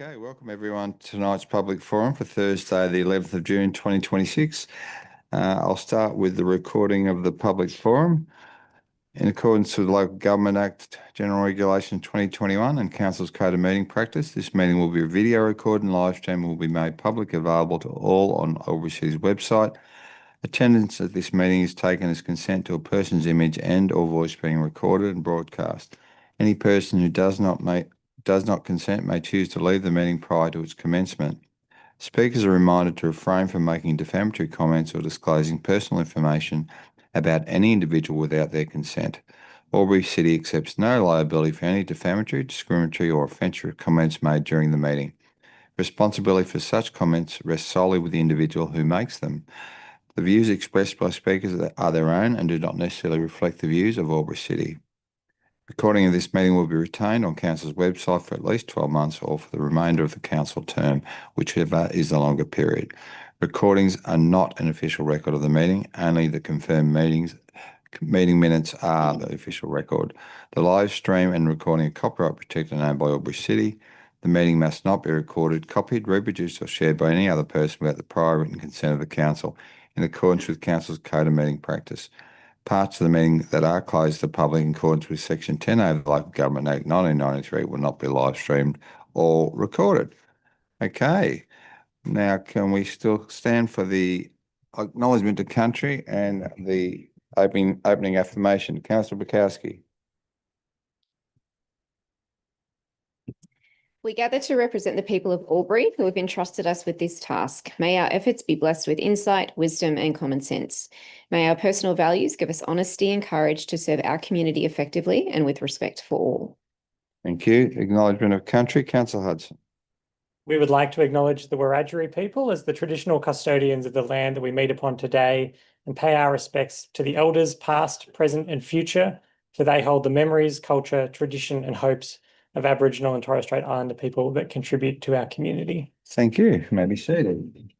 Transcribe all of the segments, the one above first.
Okay, welcome everyone to tonight's public forum for Thursday, the 11th of June, 2026. I'll start with the recording of the public forum. In accordance with the Local Government Act, General Regulation 2021 and Council's Code of Meeting Practice, this meeting will be video recorded and live stream will be made public available to all on Albury City's website. Attendance at this meeting is taken as consent to a person's image and or voice being recorded and broadcast. Any person who does not consent may choose to leave the meeting prior to its commencement. Speakers are reminded to refrain from making defamatory comments or disclosing personal information about any individual without their consent. Albury City accepts no liability for any defamatory, discriminatory or offensive comments made during the meeting. Responsibility for such comments rests solely with the individual who makes them. The views expressed by speakers are their own and do not necessarily reflect the views of Albury City. Recording of this meeting will be retained on Council's website for at least 12 months or for the remainder of the Council term, whichever is the longer period. Recordings are not an official record of the meeting, only the confirmed meeting minutes are the official record. The live stream and recording are copyright protected and owned by Albury City. The meeting must not be recorded, copied, reproduced or shared by any other person without the prior written consent of the Council in accordance with Council's Code of Meeting Practice. Parts of the meeting that are closed to the public in accordance with Section 10A of the Local Government Act 1993 will not be live streamed or recorded. Okay, now can we still stand for the acknowledgement of country and the opening affirmation? Councillor Bukowski. We gather to represent the people of Albury who have entrusted us with this task. May our efforts be blessed with insight, wisdom and common sense. May our personal values give us honesty and courage to serve our community effectively and with respect for all. Thank you. Acknowledgement of country. Councillor Hudson. We would like to acknowledge the Wiradjuri people as the traditional custodians of the land that we meet upon today and pay our respects to the elders past, present and future, for they hold the memories, culture, tradition and hopes of Aboriginal and Torres Strait Islander people that contribute to our community. Thank you. You may be seated.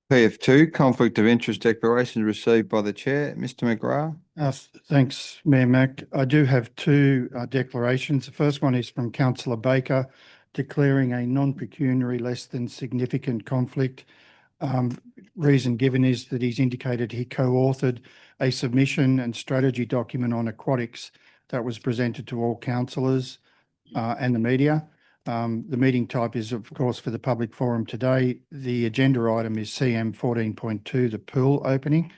PF2, conflict of interest declaration received by the Chair. Mr. McGrath. Thanks, Mayor Mac. I do have two declarations. The first one is from Councillor Baker, declaring a non-pecuniary less than significant conflict. Reason given is that he's indicated he co-authored a submission and strategy document on aquatics that was presented to all councillors and the media. The meeting type is, of course, for the public forum today. The agenda item is CM 14.2, the pool opening.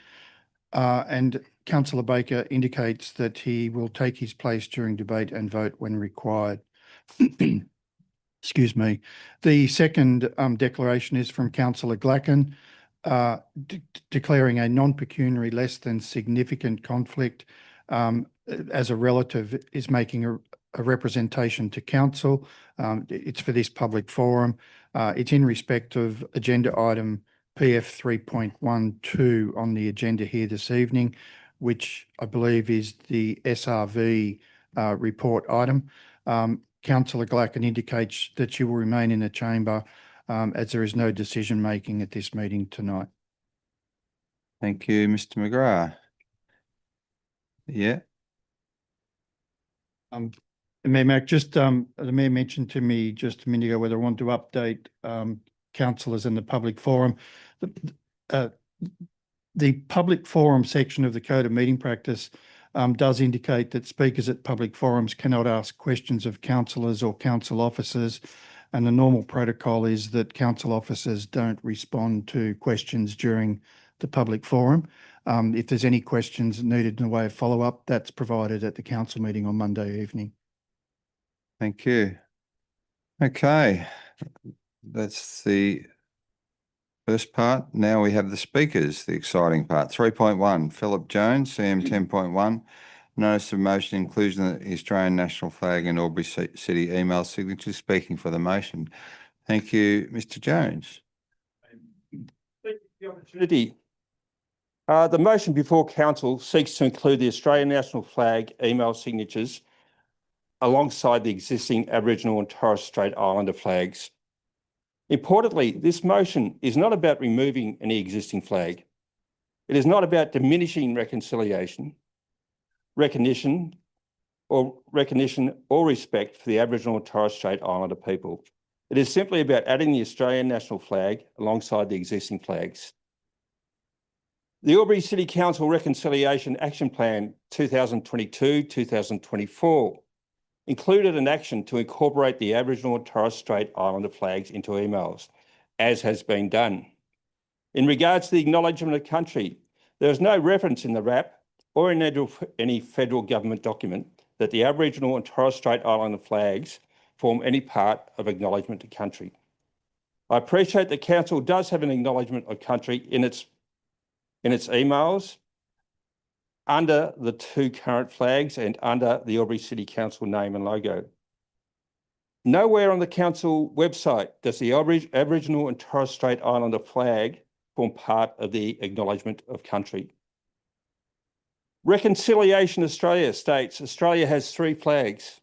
And Councillor Baker indicates that he will take his place during debate and vote when required. Excuse me. The second declaration is from Councillor Glacken, declaring a non-pecuniary less than significant conflict as a relative is making a representation to council. It's for this public forum. It's in respect of agenda item PF 3.12 on the agenda here this evening, which I believe is the SRV report item. Councillor Glacken indicates that she will remain in the chamber as there is no decision making at this meeting tonight. Thank you, Mr. McGrath. Yeah. Mayor Mac, just the Mayor mentioned to me just a minute ago whether I want to update councillors in the public forum. The public forum section of the Code of Meeting Practice does indicate that speakers at public forums cannot ask questions of councillors or council officers, and the normal protocol is that council officers don't respond to questions during the public forum. If there's any questions needed in the way of follow-up, that's provided at the council meeting on Monday evening. Thank you. Okay, that's the first part. Now we have the speakers, the exciting part. 3.1, Philip Jones, CM 10.1. Notice of motion inclusion of the Australian national flag and Albury City email signatures. Speaking for the motion. Thank you, Mr. Jones. Thank you for the opportunity. The motion before council seeks to include the Australian national flag email signatures alongside the existing Aboriginal and Torres Strait Islander flags. Importantly, this motion is not about removing any existing flag. It is not about diminishing reconciliation, recognition, or recognition or respect for the Aboriginal and Torres Strait Islander people. It is simply about adding the Australian national flag alongside the existing flags. The Albury City Council Reconciliation Action Plan 2022-2024 included an action to incorporate the Aboriginal and Torres Strait Islander flags into emails, as has been done. In regards to the acknowledgement of country, there is no reference in the RAP or in any federal government document that the Aboriginal and Torres Strait Islander flags form any part of acknowledgement of country. I appreciate the council does have an acknowledgement of country in its emails under the two current flags and under the Albury City Council name and logo. Nowhere on the council website does the Aboriginal and Torres Strait Islander flag form part of the acknowledgement of country. Reconciliation Australia states Australia has three flags.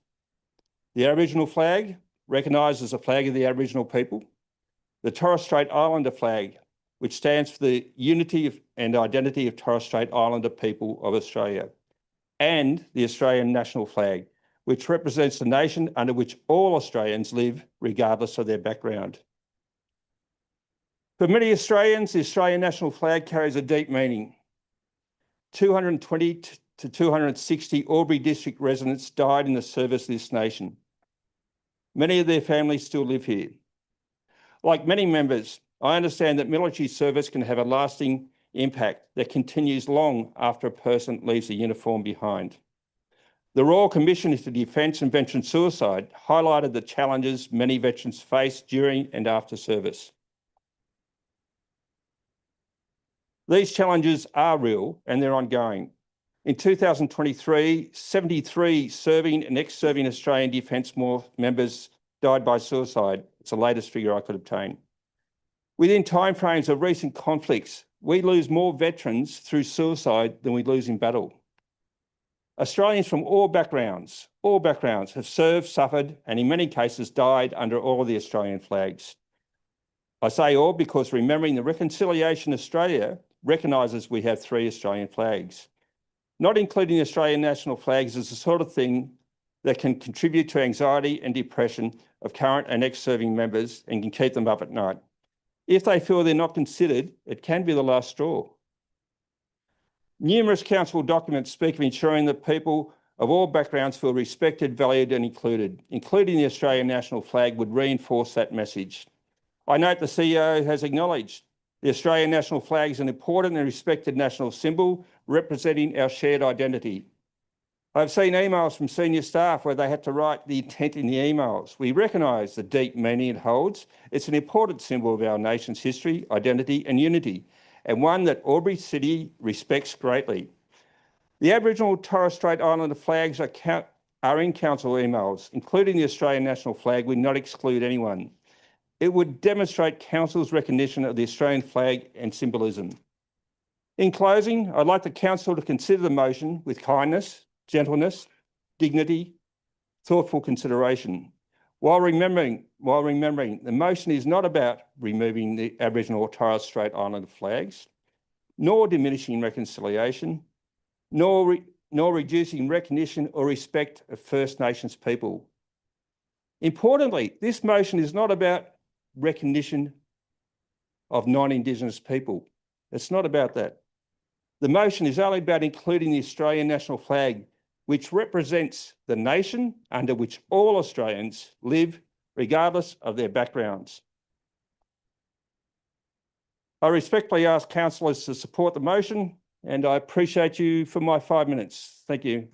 The Aboriginal flag, recognised as a flag of the Aboriginal people. The Torres Strait Islander flag, which stands for the unity and identity of Torres Strait Islander people of Australia. And the Australian national flag, which represents the nation under which all Australians live, regardless of their background. For many Australians, the Australian national flag carries a deep meaning. 220 to 260 Albury District residents died in the service of this nation. Many of their families still live here. Like many members, I understand that military service can have a lasting impact that continues long after a person leaves the uniform behind. The Royal Commission into Defence and Veteran Suicide highlighted the challenges many veterans face during and after service. These challenges are real and they're ongoing. In 2023, 73 serving and ex-serving Australian Defence members died by suicide. It's the latest figure I could obtain. Within timeframes of recent conflicts, we lose more veterans through suicide than we lose in battle. Australians from all backgrounds have served, suffered, and in many cases died under all of the Australian flags. I say all because remembering the Reconciliation Australia recognises we have three Australian flags. Not including the Australian national flags is the sort of thing that can contribute to anxiety and depression of current and ex-serving members and can keep them up at night. If they feel they're not considered, it can be the last straw. Numerous council documents speak of ensuring that people of all backgrounds feel respected, valued and included, including the Australian national flag would reinforce that message. I note the CEO has acknowledged the Australian national flag is an important and respected national symbol representing our shared identity. I've seen emails from senior staff where they had to write the intent in the emails. We recognise the deep meaning it holds. It's an important symbol of our nation's history, identity and unity, and one that Albury City respects greatly. The Aboriginal Torres Strait Islander flags are in council emails, including the Australian national flag. We not exclude anyone. It would demonstrate council's recognition of the Australian flag and symbolism. In closing, I'd like the council to consider the motion with kindness, gentleness, dignity, thoughtful consideration. While remembering the motion is not about removing the Aboriginal or Torres Strait Islander flags, nor diminishing reconciliation, nor reducing recognition or respect of First Nations people. Importantly, this motion is not about recognition of non-Indigenous people. It's not about that. The motion is only about including the Australian national flag, which represents the nation under which all Australians live, regardless of their backgrounds. I respectfully ask councillors to support the motion, and I appreciate you for my 5 minutes. Thank you.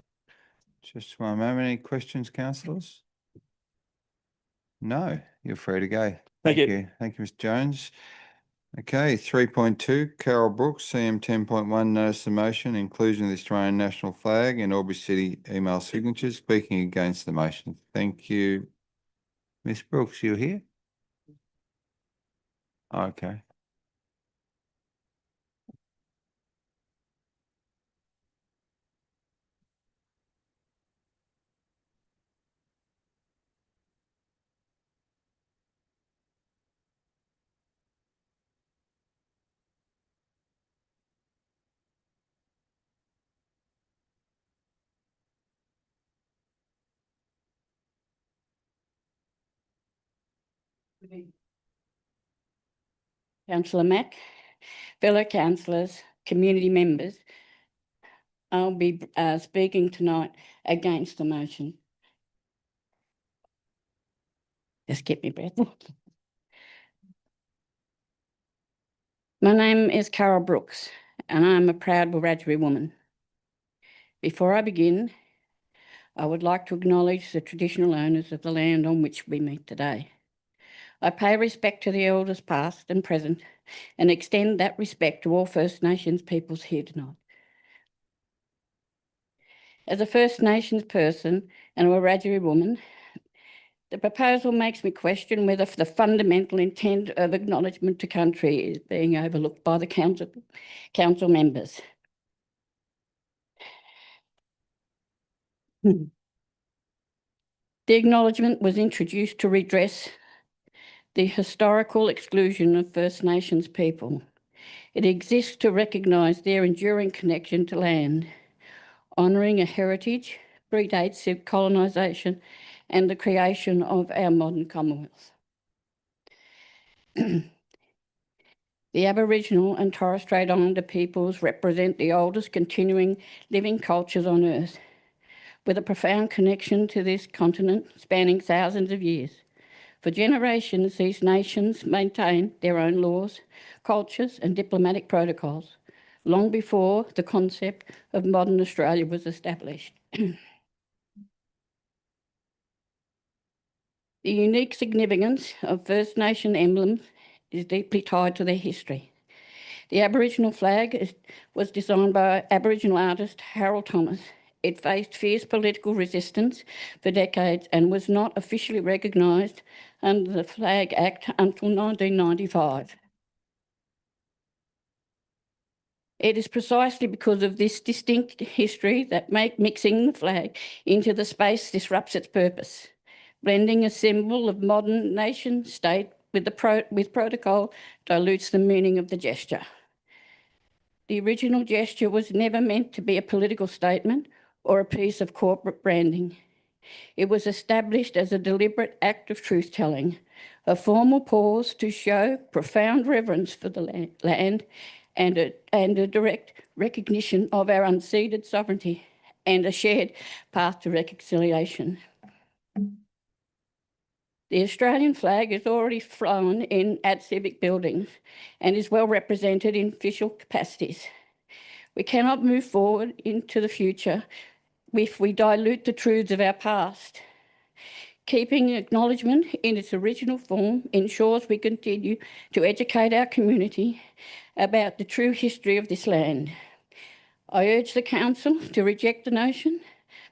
Just one moment. Any questions, councillors? No, you're free to go. Thank you. Thank you, Mr. Jones. Okay, 3.2, Carol Brooks, CM 10.1, notice of motion, inclusion of the Australian national flag in Albury City email signatures, speaking against the motion. Thank you. Ms. Brooks, you here? Okay. Councillor Mack, fellow councillors, community members, I'll be speaking tonight against the motion. Just get me breath. My name is Carol Brooks and I'm a proud Wiradjuri woman. Before I begin, I would like to acknowledge the traditional owners of the land on which we meet today. I pay respect to the elders past and present and extend that respect to all First Nations peoples here tonight. As a First Nations person and a Wiradjuri woman, the proposal makes me question whether the fundamental intent of acknowledgement to country is being overlooked by the council members. The acknowledgement was introduced to redress the historical exclusion of First Nations people. It exists to recognise their enduring connection to land, honouring a heritage predates colonisation and the creation of our modern Commonwealth. The Aboriginal and Torres Strait Islander peoples represent the oldest continuing living cultures on Earth, with a profound connection to this continent spanning thousands of years. For generations, these nations maintained their own laws, cultures and diplomatic protocols, long before the concept of modern Australia was established. The unique significance of First Nation emblems is deeply tied to their history. The Aboriginal flag was designed by Aboriginal artist Harold Thomas. It faced fierce political resistance for decades and was not officially recognised under the Flag Act until 1995. It is precisely because of this distinct history that mixing the flag into the space disrupts its purpose. Blending a symbol of modern nation state with protocol dilutes the meaning of the gesture. The original gesture was never meant to be a political statement or a piece of corporate branding. It was established as a deliberate act of truth-telling, a formal pause to show profound reverence for the land and a direct recognition of our unceded sovereignty and a shared path to reconciliation. The Australian flag is already flown at civic buildings and is well represented in official capacities. We cannot move forward into the future if we dilute the truths of our past. Keeping acknowledgement in its original form ensures we continue to educate our community about the true history of this land. I urge the Council to reject the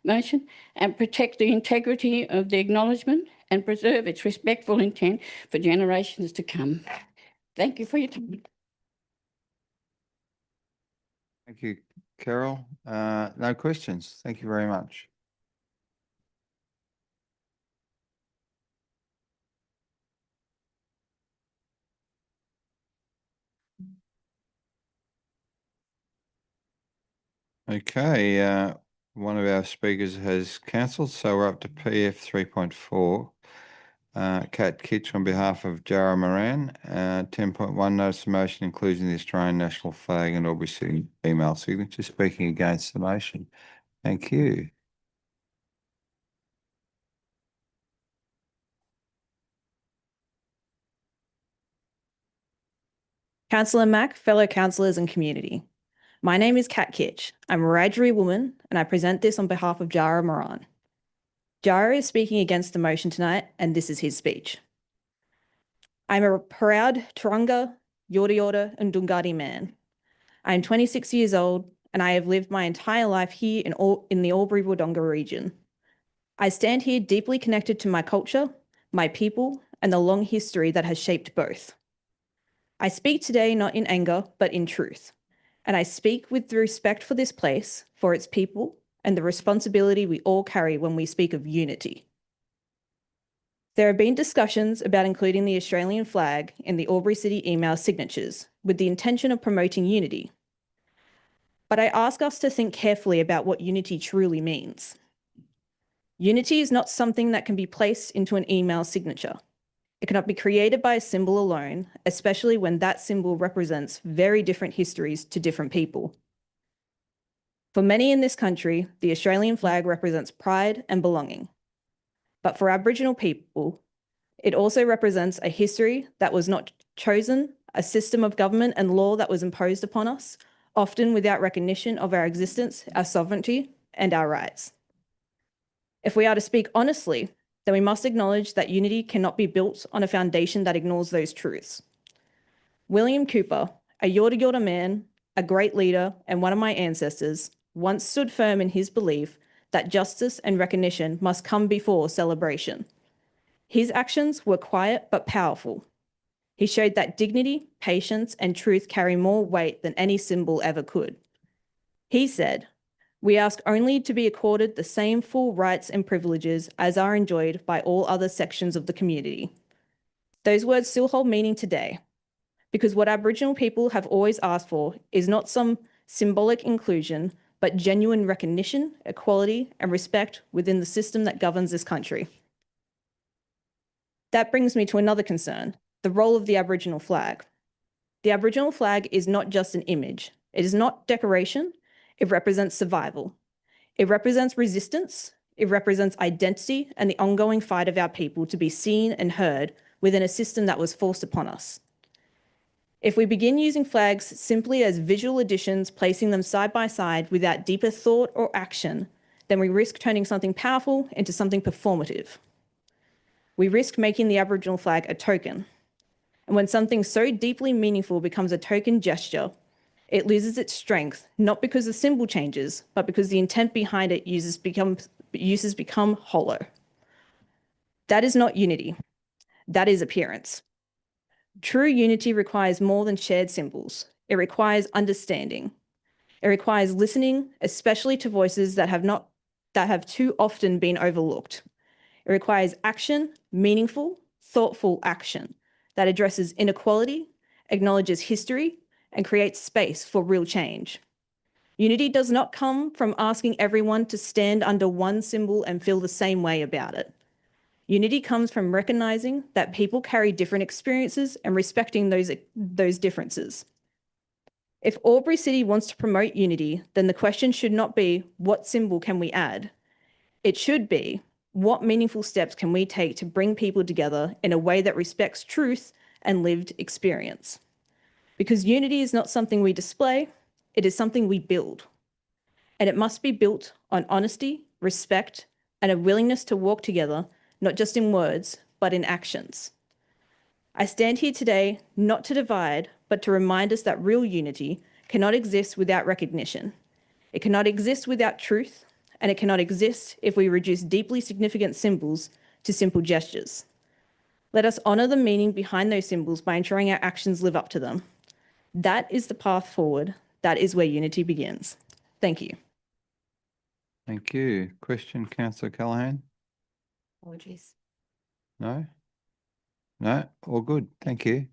motion and protect the integrity of the acknowledgement and preserve its respectful intent for generations to come. Thank you for your time. Thank you, Carol. No questions. Thank you very much. Okay, one of our speakers has cancelled, so we're up to PF 3.4. Kat Kitch on behalf of Jara Moran. 10.1 notice of motion including the Australian national flag and Albury City email signature, speaking against the motion. Thank you. Councillor Mack, fellow councillors and community. My name is Kat Kitch. I'm a Wiradjuri woman and I present this on behalf of Jara Moran. Jara is speaking against the motion tonight and this is his speech. I'm a proud Turunga, Yorta Yorta and Dungari man. I am 26 years old and I have lived my entire life here in the Albury-Wodonga region. I stand here deeply connected to my culture, my people and the long history that has shaped both. I speak today not in anger, but in truth. And I speak with the respect for this place, for its people, and the responsibility we all carry when we speak of unity. There have been discussions about including the Australian flag in the Albury City email signatures with the intention of promoting unity. But I ask us to think carefully about what unity truly means. Unity is not something that can be placed into an email signature. It cannot be created by a symbol alone, especially when that symbol represents very different histories to different people. For many in this country, the Australian flag represents pride and belonging. But for Aboriginal people, it also represents a history that was not chosen, a system of government and law that was imposed upon us, often without recognition of our existence, our sovereignty, and our rights. If we are to speak honestly, then we must acknowledge that unity cannot be built on a foundation that ignores those truths. William Cooper, a Yorta Yorta man, a great leader, and one of my ancestors, once stood firm in his belief that justice and recognition must come before celebration. His actions were quiet but powerful. He showed that dignity, patience, and truth carry more weight than any symbol ever could. He said, "We ask only to be accorded the same full rights and privileges as are enjoyed by all other sections of the community." Those words still hold meaning today, because what Aboriginal people have always asked for is not some symbolic inclusion, but genuine recognition, equality, and respect within the system that governs this country. That brings me to another concern, the role of the Aboriginal flag. The Aboriginal flag is not just an image. It is not decoration. It represents survival. It represents resistance. It represents identity and the ongoing fight of our people to be seen and heard within a system that was forced upon us. If we begin using flags simply as visual additions, placing them side by side without deeper thought or action, then we risk turning something powerful into something performative. We risk making the Aboriginal flag a token. And when something so deeply meaningful becomes a token gesture, it loses its strength, not because the symbol changes, but because the intent behind it uses become hollow. That is not unity. That is appearance. True unity requires more than shared symbols. It requires understanding. It requires listening, especially to voices that have too often been overlooked. It requires action, meaningful, thoughtful action that addresses inequality, acknowledges history, and creates space for real change. Unity does not come from asking everyone to stand under one symbol and feel the same way about it. Unity comes from recognizing that people carry different experiences and respecting those differences. If Albury City wants to promote unity, then the question should not be, what symbol can we add? It should be, what meaningful steps can we take to bring people together in a way that respects truth and lived experience? Because unity is not something we display, it is something we build. And it must be built on honesty, respect, and a willingness to walk together, not just in words, but in actions. I stand here today not to divide, but to remind us that real unity cannot exist without recognition. It cannot exist without truth, and it cannot exist if we reduce deeply significant symbols to simple gestures. Let us honour the meaning behind those symbols by ensuring our actions live up to them. That is the path forward. That is where unity begins. Thank you. Thank you. Question, Councillor Callaghan? Apologies. No? No? All good. Thank you.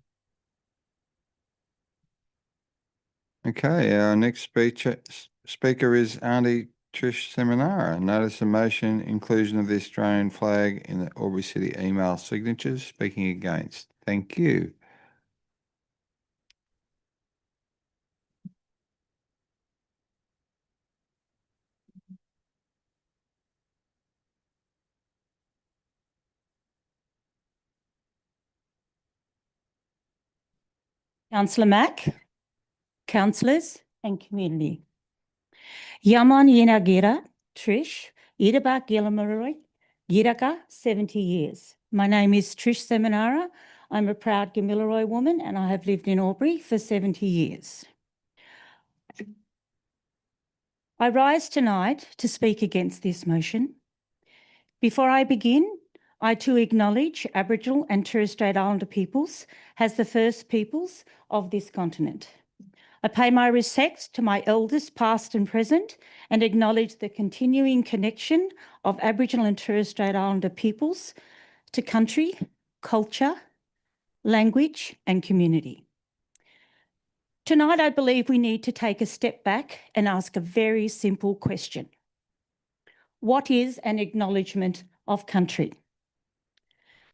Okay, our next speaker is Auntie Trish Seminara. Notice of motion, inclusion of the Australian flag in the Albury City email signatures. Speaking against. Thank you. Councillor Mack, councillors and community. Yaman Yinagira, Trish, Idaba Gilamaroy, Giraka, 70 years. My name is Trish Seminara. I'm a proud Gamilaroi woman and I have lived in Albury for 70 years. I rise tonight to speak against this motion. Before I begin, I too acknowledge Aboriginal and Torres Strait Islander peoples as the first peoples of this continent. I pay my respects to my elders past and present and acknowledge the continuing connection of Aboriginal and Torres Strait Islander peoples to country, culture, language and community. Tonight, I believe we need to take a step back and ask a very simple question. What is an acknowledgement of country?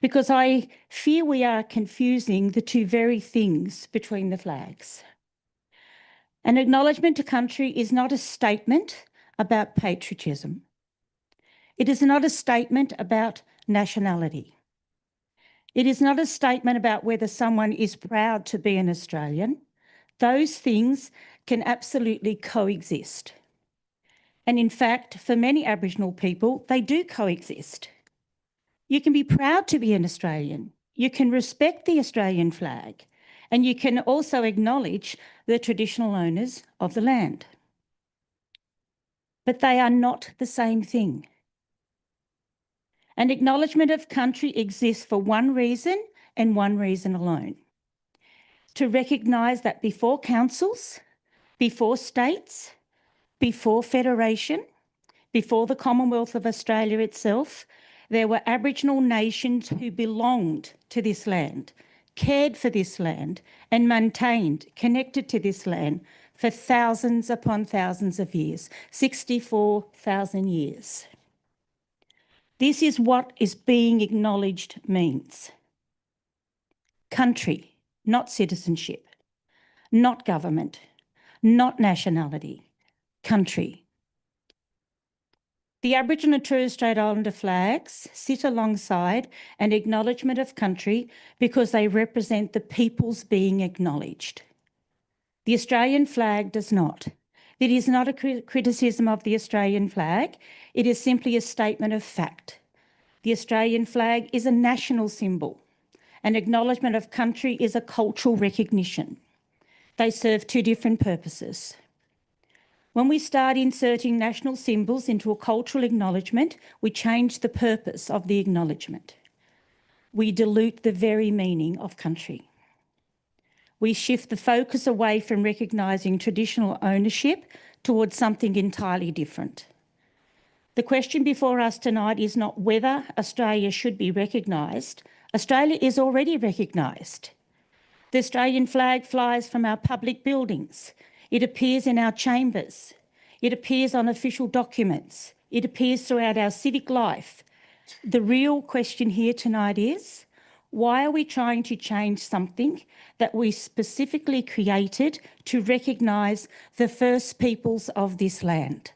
because I fear we are confusing the two very things between the flags. An acknowledgement to country is not a statement about patriotism. It is not a statement about nationality. It is not a statement about whether someone is proud to be an Australian. Those things can absolutely coexist. And in fact, for many Aboriginal people, they do coexist. You can be proud to be an Australian. You can respect the Australian flag, and you can also acknowledge the traditional owners of the land. But they are not the same thing. An acknowledgement of country exists for one reason and one reason alone: to recognise that before councils, before states, before federation, before the Commonwealth of Australia itself, there were Aboriginal nations who belonged to this land, cared for this land, and maintained, connected to this land for thousands upon thousands of years, 64,000 years. This is what is being acknowledged means. Country, not citizenship, not government, not nationality, country. The Aboriginal and Torres Strait Islander flags sit alongside an acknowledgement of country because they represent the peoples being acknowledged. The Australian flag does not. It is not a criticism of the Australian flag. It is simply a statement of fact. The Australian flag is a national symbol. An acknowledgement of country is a cultural recognition. They serve two different purposes. When we start inserting national symbols into a cultural acknowledgement, we change the purpose of the acknowledgement. We dilute the very meaning of country. We shift the focus away from recognising traditional ownership towards something entirely different. The question before us tonight is not whether Australia should be recognised. Australia is already recognised. The Australian flag flies from our public buildings. It appears in our chambers. It appears on official documents. It appears throughout our civic life. The real question here tonight is, why are we trying to change something that we specifically created to recognise the first peoples of this land?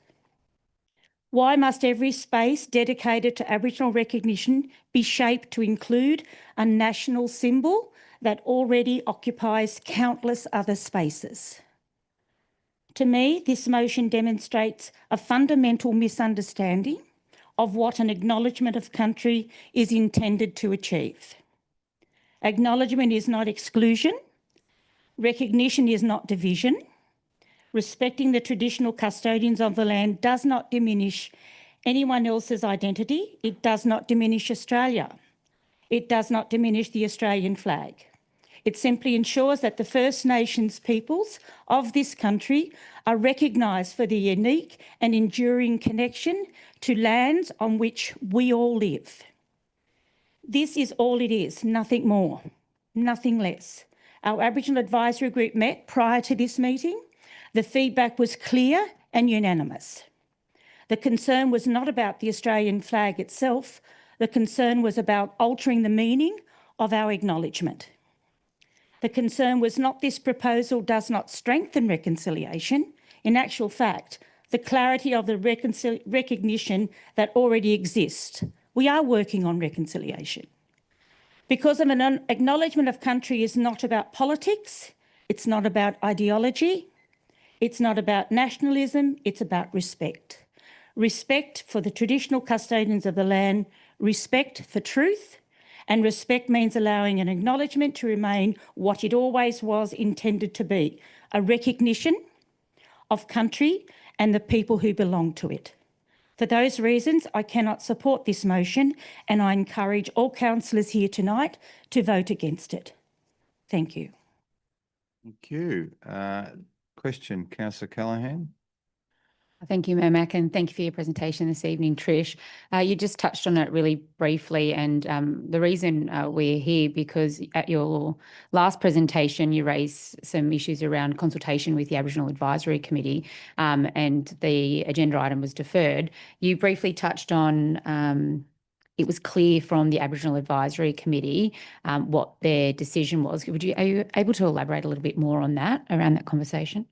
Why must every space dedicated to Aboriginal recognition be shaped to include a national symbol that already occupies countless other spaces? To me, this motion demonstrates a fundamental misunderstanding of what an acknowledgement of country is intended to achieve. Acknowledgement is not exclusion. Recognition is not division. Respecting the traditional custodians of the land does not diminish anyone else's identity. It does not diminish Australia. It does not diminish the Australian flag. It simply ensures that the First Nations peoples of this country are recognised for their unique and enduring connection to lands on which we all live. This is all it is, nothing more, nothing less. Our Aboriginal Advisory Group met prior to this meeting. The feedback was clear and unanimous. The concern was not about the Australian flag itself. The concern was about altering the meaning of our acknowledgement. The concern was not this proposal does not strengthen reconciliation. In actual fact, the clarity of the recognition that already exists. We are working on reconciliation. Because an acknowledgement of country is not about politics, it's not about ideology, it's not about nationalism, it's about respect. Respect for the traditional custodians of the land, respect for truth, and respect means allowing an acknowledgement to remain what it always was intended to be, a recognition of country and the people who belong to it. For those reasons, I cannot support this motion, and I encourage all councillors here tonight to vote against it. Thank you. Thank you. Question, Councillor Callaghan. Thank you, Mayor Mac, and thank you for your presentation this evening, Trish. You just touched on it really briefly, and the reason we're here because at your last presentation you raised some issues around consultation with the Aboriginal Advisory Committee, and the agenda item was deferred. You briefly touched on it was clear from the Aboriginal Advisory Committee what their decision was. Are you able to elaborate a little bit more on that, around that conversation?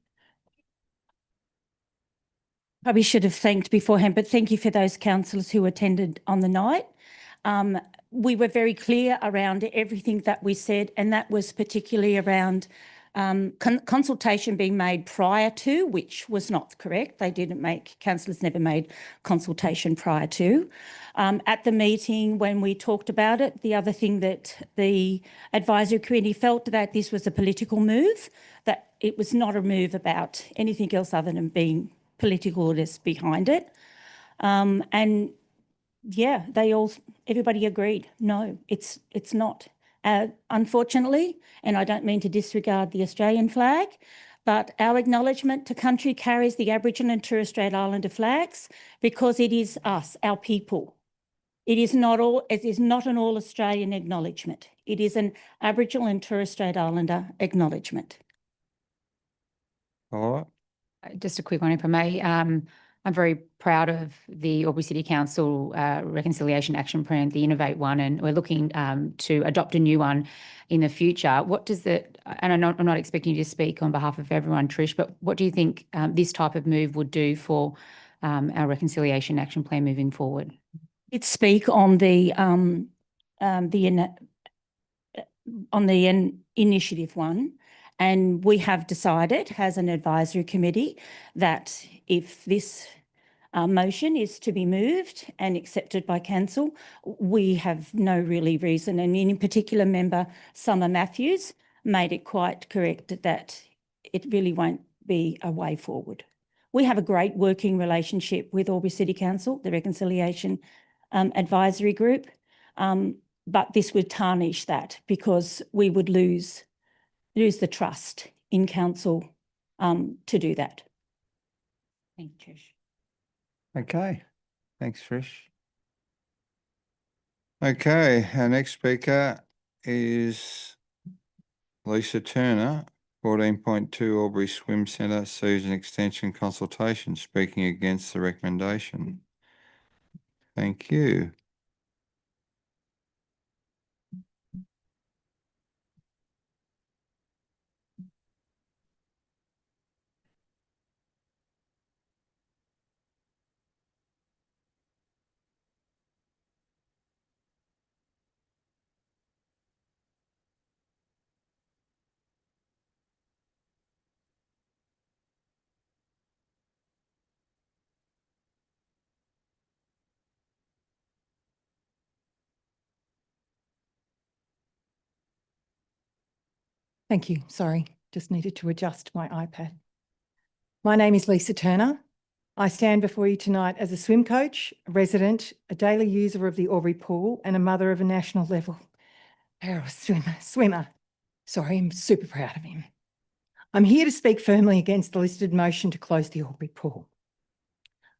Probably should have thanked beforehand, but thank you for those councillors who attended on the night. We were very clear around everything that we said, and that was particularly around consultation being made prior to, which was not correct. Councillors never made consultation prior to. At the meeting, when we talked about it, the other thing that the advisory committee felt that this was a political move, that it was not a move about anything else other than being political behind it. And yeah, everybody agreed. No, it's not. Unfortunately, and I don't mean to disregard the Australian flag, but our acknowledgement to country carries the Aboriginal and Torres Strait Islander flags because it is us, our people. It is not an all Australian acknowledgement. It is an Aboriginal and Torres Strait Islander acknowledgement. All right. Just a quick one, if I may. I'm very proud of the Albury City Council Reconciliation Action Plan, the Innovate one, and we're looking to adopt a new one in the future. What does and I'm not expecting you to speak on behalf of everyone, Trish, but what do you think this type of move would do for our Reconciliation Action Plan moving forward? It speak on the initiative one, and we have decided as an advisory committee that if this motion is to be moved and accepted by council, we have no really reason, and in particular member Summer Matthews made it quite correct that it really won't be a way forward. We have a great working relationship with Albury City Council, the Reconciliation Advisory Group, but this would tarnish that because we would lose the trust in council to do that. Thank you, Trish. Okay. Thanks, Trish. Okay, our next speaker is Lisa Turner, 14.2 Albury Swim Centre Season Extension Consultation, speaking against the recommendation. Thank you. Thank you. Sorry, just needed to adjust my iPad. My name is Lisa Turner. I stand before you tonight as a swim coach, a resident, a daily user of the Albury Pool, and a mother of a national level para swimmer. Sorry, I'm super proud of him. I'm here to speak firmly against the listed motion to close the Albury Pool.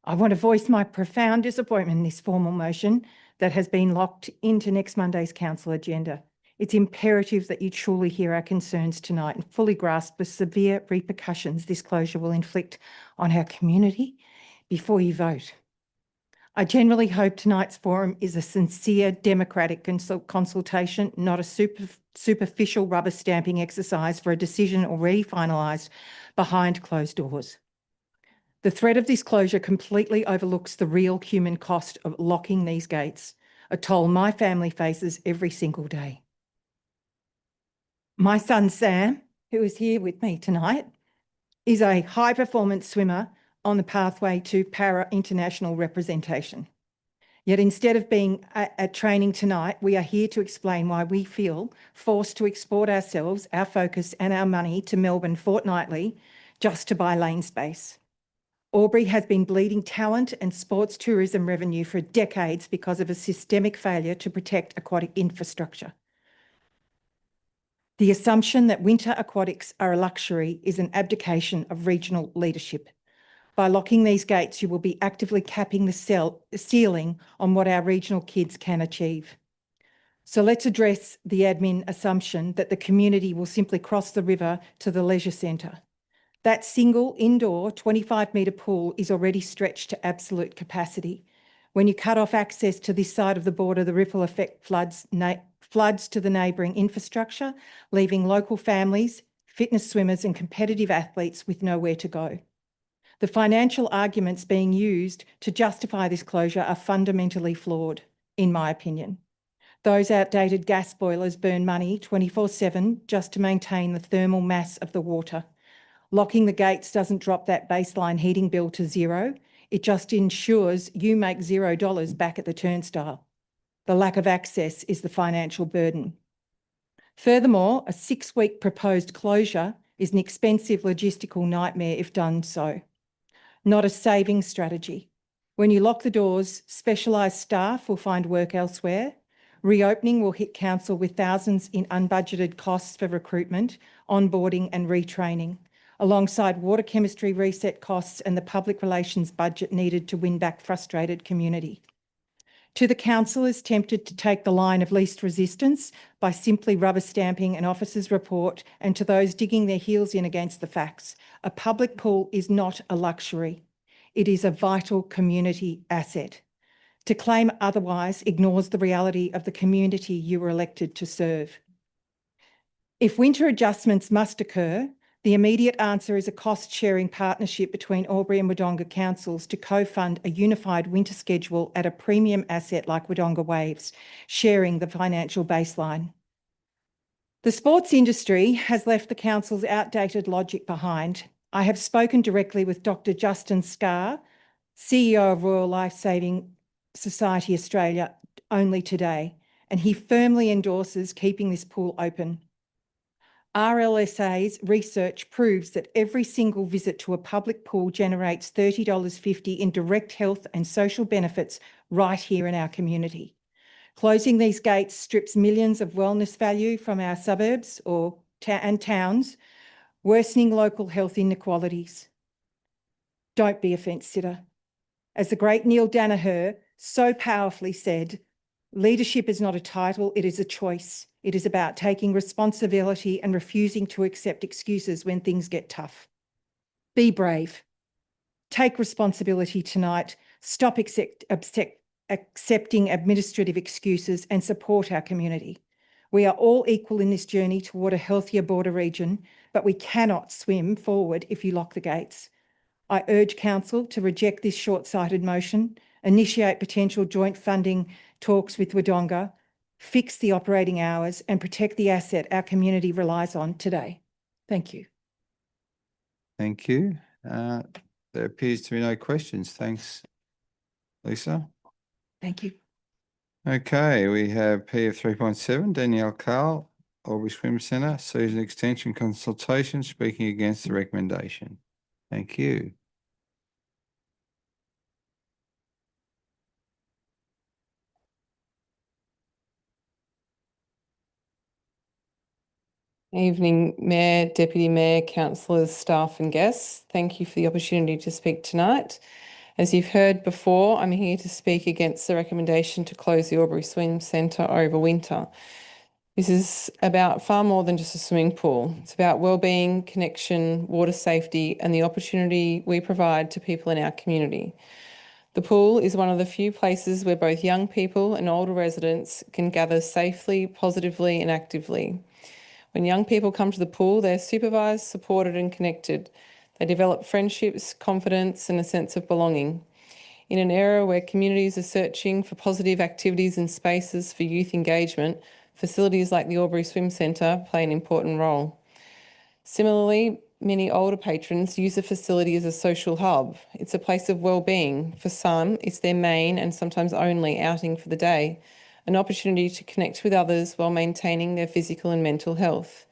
I want to voice my profound disappointment in this formal motion that has been locked into next Monday's council agenda. It's imperative that you truly hear our concerns tonight and fully grasp the severe repercussions this closure will inflict on our community before you vote. I genuinely hope tonight's forum is a sincere democratic consultation, not a superficial rubber stamping exercise for a decision already finalised behind closed doors. The threat of this closure completely overlooks the real human cost of locking these gates, a toll my family faces every single day. My son, Sam, who is here with me tonight, is a high-performance swimmer on the pathway to para-international representation. Yet instead of being at training tonight, we are here to explain why we feel forced to export ourselves, our focus and our money to Melbourne fortnightly just to buy lane space. Albury has been bleeding talent and sports tourism revenue for decades because of a systemic failure to protect aquatic infrastructure. The assumption that winter aquatics are a luxury is an abdication of regional leadership. By locking these gates, you will be actively capping the ceiling on what our regional kids can achieve. So let's address the admin assumption that the community will simply cross the river to the leisure centre. That single indoor 25-metre pool is already stretched to absolute capacity. When you cut off access to this side of the border, the ripple effect floods to the neighbouring infrastructure, leaving local families, fitness swimmers and competitive athletes with nowhere to go. The financial arguments being used to justify this closure are fundamentally flawed, in my opinion. Those outdated gas boilers burn money 24/7 just to maintain the thermal mass of the water. Locking the gates doesn't drop that baseline heating bill to zero. It just ensures you make $0 back at the turnstile. The lack of access is the financial burden. Furthermore, a 6-week proposed closure is an expensive logistical nightmare if done so, not a saving strategy. When you lock the doors, specialised staff will find work elsewhere. Reopening will hit council with thousands in unbudgeted costs for recruitment, onboarding and retraining, alongside water chemistry reset costs and the public relations budget needed to win back frustrated community. To the councillors tempted to take the line of least resistance by simply rubber stamping an officer's report, and to those digging their heels in against the facts, a public pool is not a luxury. It is a vital community asset. To claim otherwise ignores the reality of the community you were elected to serve. If winter adjustments must occur, the immediate answer is a cost-sharing partnership between Albury and Wodonga councils to co-fund a unified winter schedule at a premium asset like Wodonga Waves, sharing the financial baseline. The sports industry has left the council's outdated logic behind. I have spoken directly with Dr. Justin Scarr, CEO of Royal Lifesaving Society Australia, only today, and he firmly endorses keeping this pool open. RLSA's research proves that every single visit to a public pool generates $30.50 in direct health and social benefits right here in our community. Closing these gates strips millions of wellness value from our suburbs and towns, worsening local health inequalities. Don't be a fence sitter. As the great Neil Danaher so powerfully said, leadership is not a title, it is a choice. It is about taking responsibility and refusing to accept excuses when things get tough. Be brave. Take responsibility tonight. Stop accepting administrative excuses and support our community. We are all equal in this journey toward a healthier border region, but we cannot swim forward if you lock the gates. I urge Council to reject this short-sighted motion, initiate potential joint funding talks with Wodonga, fix the operating hours and protect the asset our community relies on today. Thank you. Thank you. There appears to be no questions. Thanks, Lisa. Thank you. Okay, we have PF 3.7, Danielle Carl, Albury Swim Centre, season extension consultation, speaking against the recommendation. Thank you. Evening, Mayor, Deputy Mayor, councillors, staff and guests. Thank you for the opportunity to speak tonight. As you've heard before, I'm here to speak against the recommendation to close the Albury Swim Centre over winter. This is about far more than just a swimming pool. It's about wellbeing, connection, water safety and the opportunity we provide to people in our community. The pool is one of the few places where both young people and older residents can gather safely, positively and actively. When young people come to the pool, they're supervised, supported and connected. They develop friendships, confidence and a sense of belonging. In an era where communities are searching for positive activities and spaces for youth engagement, facilities like the Albury Swim Centre play an important role. Similarly, many older patrons use the facility as a social hub. It's a place of well-being. For some, it's their main and sometimes only outing for the day, an opportunity to connect with others while maintaining their physical and mental health.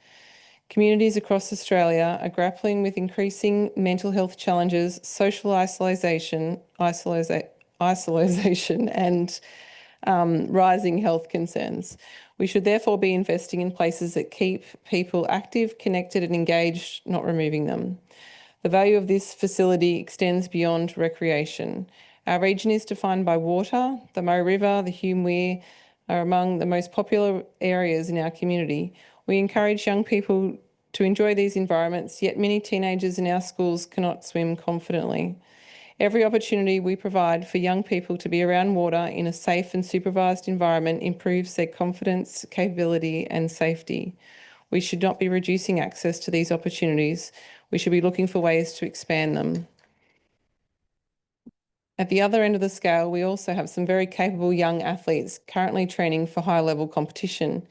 Communities across Australia are grappling with increasing mental health challenges, social isolation and rising health concerns. We should therefore be investing in places that keep people active, connected and engaged, not removing them. The value of this facility extends beyond recreation. Our region is defined by water. The Moe River, the Hume Weir are among the most popular areas in our community. We encourage young people to enjoy these environments, yet many teenagers in our schools cannot swim confidently. Every opportunity we provide for young people to be around water in a safe and supervised environment improves their confidence, capability, and safety. We should not be reducing access to these opportunities. We should be looking for ways to expand them. At the other end of the scale, we also have some very capable young athletes currently training for high-level competition.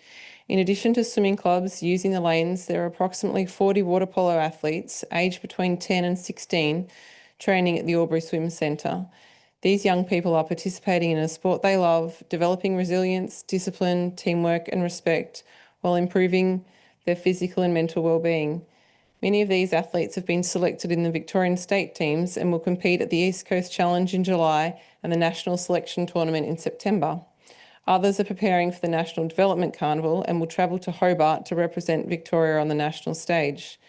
In addition to swimming clubs using the lanes, there are approximately 40 water polo athletes aged between 10 and 16 training at the Albury Swim Centre. These young people are participating in a sport they love, developing resilience, discipline, teamwork and respect while improving their physical and mental well-being. Many of these athletes have been selected in the Victorian state teams and will compete at the East Coast Challenge in July and the National Selection Tournament in September. Others are preparing for the National Development Carnival and will travel to Hobart to represent Victoria on the national stage.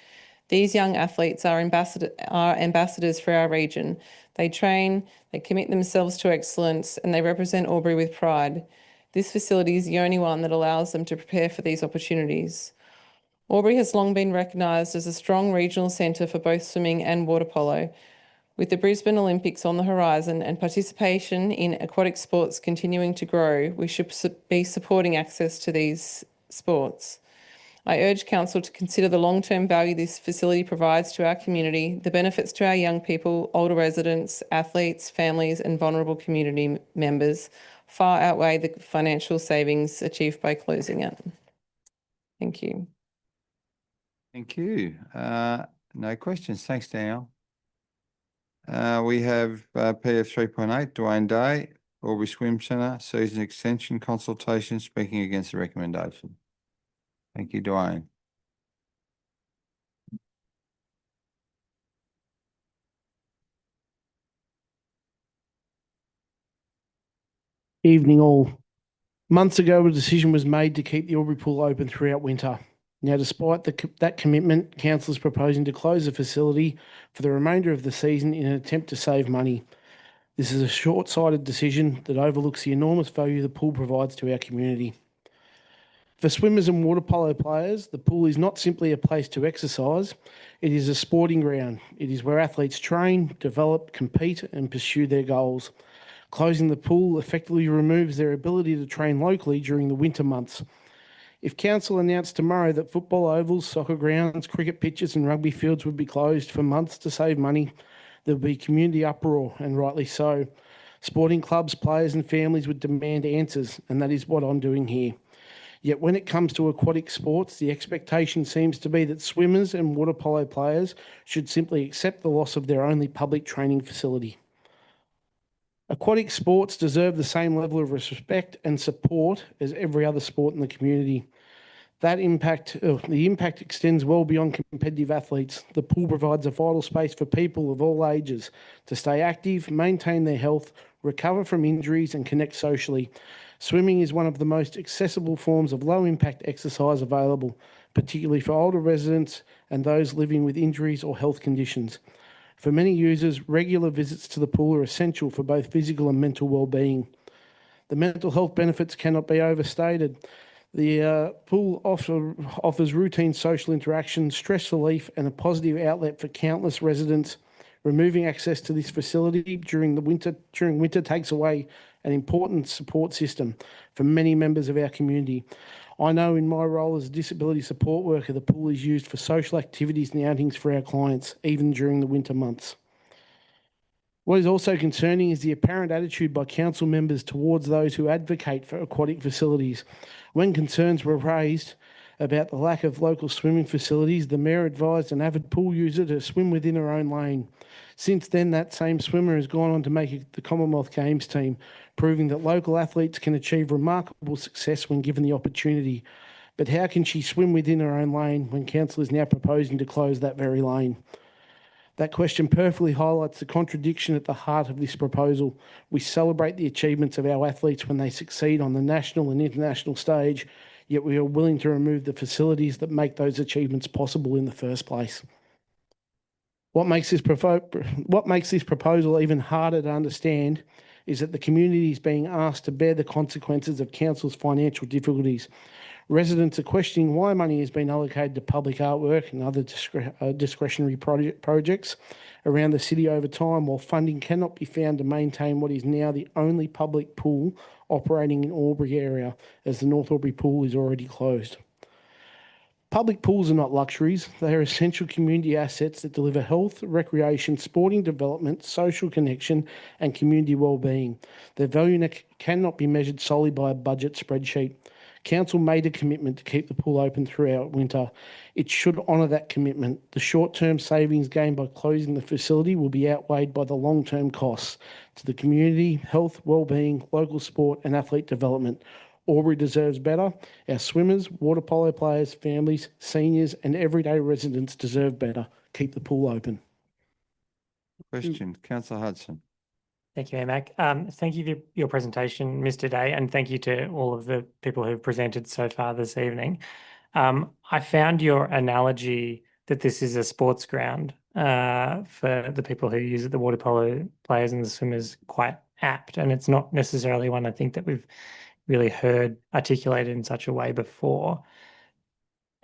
These young athletes are ambassadors for our region. They train, they commit themselves to excellence, and they represent Albury with pride. This facility is the only one that allows them to prepare for these opportunities. Albury has long been recognised as a strong regional centre for both swimming and water polo. With the Brisbane Olympics on the horizon and participation in aquatic sports continuing to grow, we should be supporting access to these sports. I urge Council to consider the long-term value this facility provides to our community, the benefits to our young people, older residents, athletes, families and vulnerable community members far outweigh the financial savings achieved by closing it. Thank you. Thank you. No questions. Thanks, Danielle. We have PF 3.8, Dwayne Day, Albury Swim Centre, season extension consultation, speaking against the recommendation. Thank you, Dwayne. Evening all. Months ago, a decision was made to keep the Albury Pool open throughout winter. Now, despite that commitment, Council is proposing to close the facility for the remainder of the season in an attempt to save money. This is a short-sighted decision that overlooks the enormous value the pool provides to our community. For swimmers and water polo players, the pool is not simply a place to exercise, it is a sporting ground. It is where athletes train, develop, compete and pursue their goals. Closing the pool effectively removes their ability to train locally during the winter months. If Council announced tomorrow that football ovals, soccer grounds, cricket pitches and rugby fields would be closed for months to save money, there would be community uproar, and rightly so. Sporting clubs, players and families would demand answers, and that is what I'm doing here. Yet when it comes to aquatic sports, the expectation seems to be that swimmers and water polo players should simply accept the loss of their only public training facility. Aquatic sports deserve the same level of respect and support as every other sport in the community. The impact extends well beyond competitive athletes. The pool provides a vital space for people of all ages to stay active, maintain their health, recover from injuries and connect socially. Swimming is one of the most accessible forms of low-impact exercise available, particularly for older residents and those living with injuries or health conditions. For many users, regular visits to the pool are essential for both physical and mental well-being. The mental health benefits cannot be overstated. The pool offers routine social interaction, stress relief and a positive outlet for countless residents. Removing access to this facility during winter takes away an important support system for many members of our community. I know in my role as a disability support worker, the pool is used for social activities and outings for our clients, even during the winter months. What is also concerning is the apparent attitude by council members towards those who advocate for aquatic facilities. When concerns were raised about the lack of local swimming facilities, the Mayor advised an avid pool user to swim within her own lane. Since then, that same swimmer has gone on to make the Commonwealth Games team, proving that local athletes can achieve remarkable success when given the opportunity. But how can she swim within her own lane when council is now proposing to close that very lane? That question perfectly highlights the contradiction at the heart of this proposal. We celebrate the achievements of our athletes when they succeed on the national and international stage, yet we are willing to remove the facilities that make those achievements possible in the first place. What makes this proposal even harder to understand is that the community is being asked to bear the consequences of council's financial difficulties. Residents are questioning why money has been allocated to public artwork and other discretionary projects around the city over time, while funding cannot be found to maintain what is now the only public pool operating in Albury area, as the North Albury pool is already closed. Public pools are not luxuries. They are essential community assets that deliver health, recreation, sporting development, social connection, and community well-being. Their value cannot be measured solely by a budget spreadsheet. Council made a commitment to keep the pool open throughout winter. It should honour that commitment. The short-term savings gained by closing the facility will be outweighed by the long-term costs to the community, health, well-being, local sport and athlete development. Albury deserves better. Our swimmers, water polo players, families, seniors and everyday residents deserve better. Keep the pool open. Question, councillor Hudson. Thank you, Mac. Thank you for your presentation, Mr. Day, and thank you to all of the people who've presented so far this evening. I found your analogy that this is a sports ground for the people who use it, the water polo players and the swimmers, quite apt, and it's not necessarily one I think that we've really heard articulated in such a way before.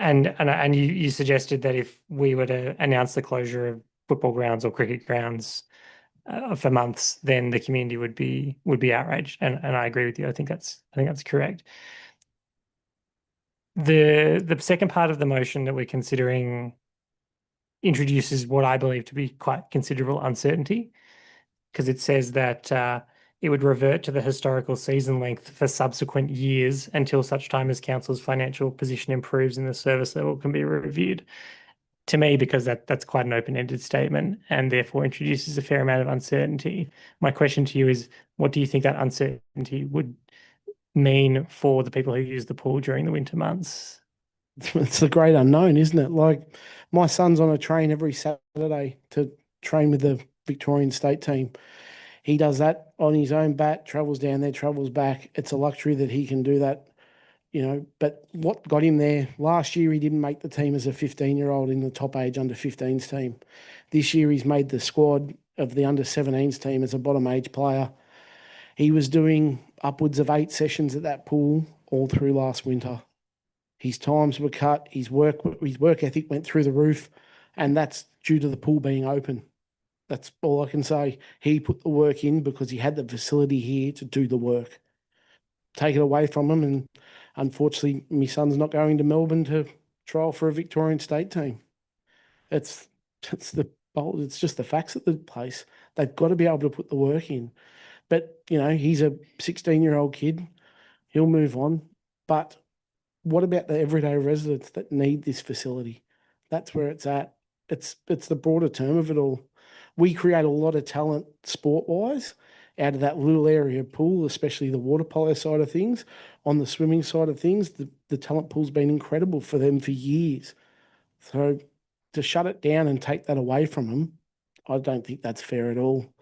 And you suggested that if we were to announce the closure of football grounds or cricket grounds for months, then the community would be outraged. And I agree with you. I think that's correct. The second part of the motion that we're considering introduces what I believe to be quite considerable uncertainty, because it says that it would revert to the historical season length for subsequent years until such time as council's financial position improves and the service level can be reviewed. To me, because that's quite an open-ended statement and therefore introduces a fair amount of uncertainty. My question to you is, what do you think that uncertainty would mean for the people who use the pool during the winter months? It's the great unknown, isn't it? Like, my son's on a train every Saturday to train with the Victorian state team. He does that on his own bat, travels down there, travels back. It's a luxury that he can do that, but what got him there? Last year, he didn't make the team as a 15-year-old in the top age under 15s team. This year, he's made the squad of the under 17s team as a bottom age player. He was doing upwards of 8 sessions at that pool all through last winter. His times were cut. His work ethic went through the roof, and that's due to the pool being open. That's all I can say. He put the work in because he had the facility here to do the work. Take it away from him, and unfortunately, my son's not going to Melbourne to trial for a Victorian state team. It's just the facts of the place. They've got to be able to put the work in. But, he's a 16-year-old kid. He'll move on. But what about the everyday residents that need this facility? That's where it's at. It's the broader term of it all. We create a lot of talent sport-wise out of that little area pool, especially the water polo side of things. On the swimming side of things, the talent pool's been incredible for them for years. So to shut it down and take that away from them, I don't think that's fair at all.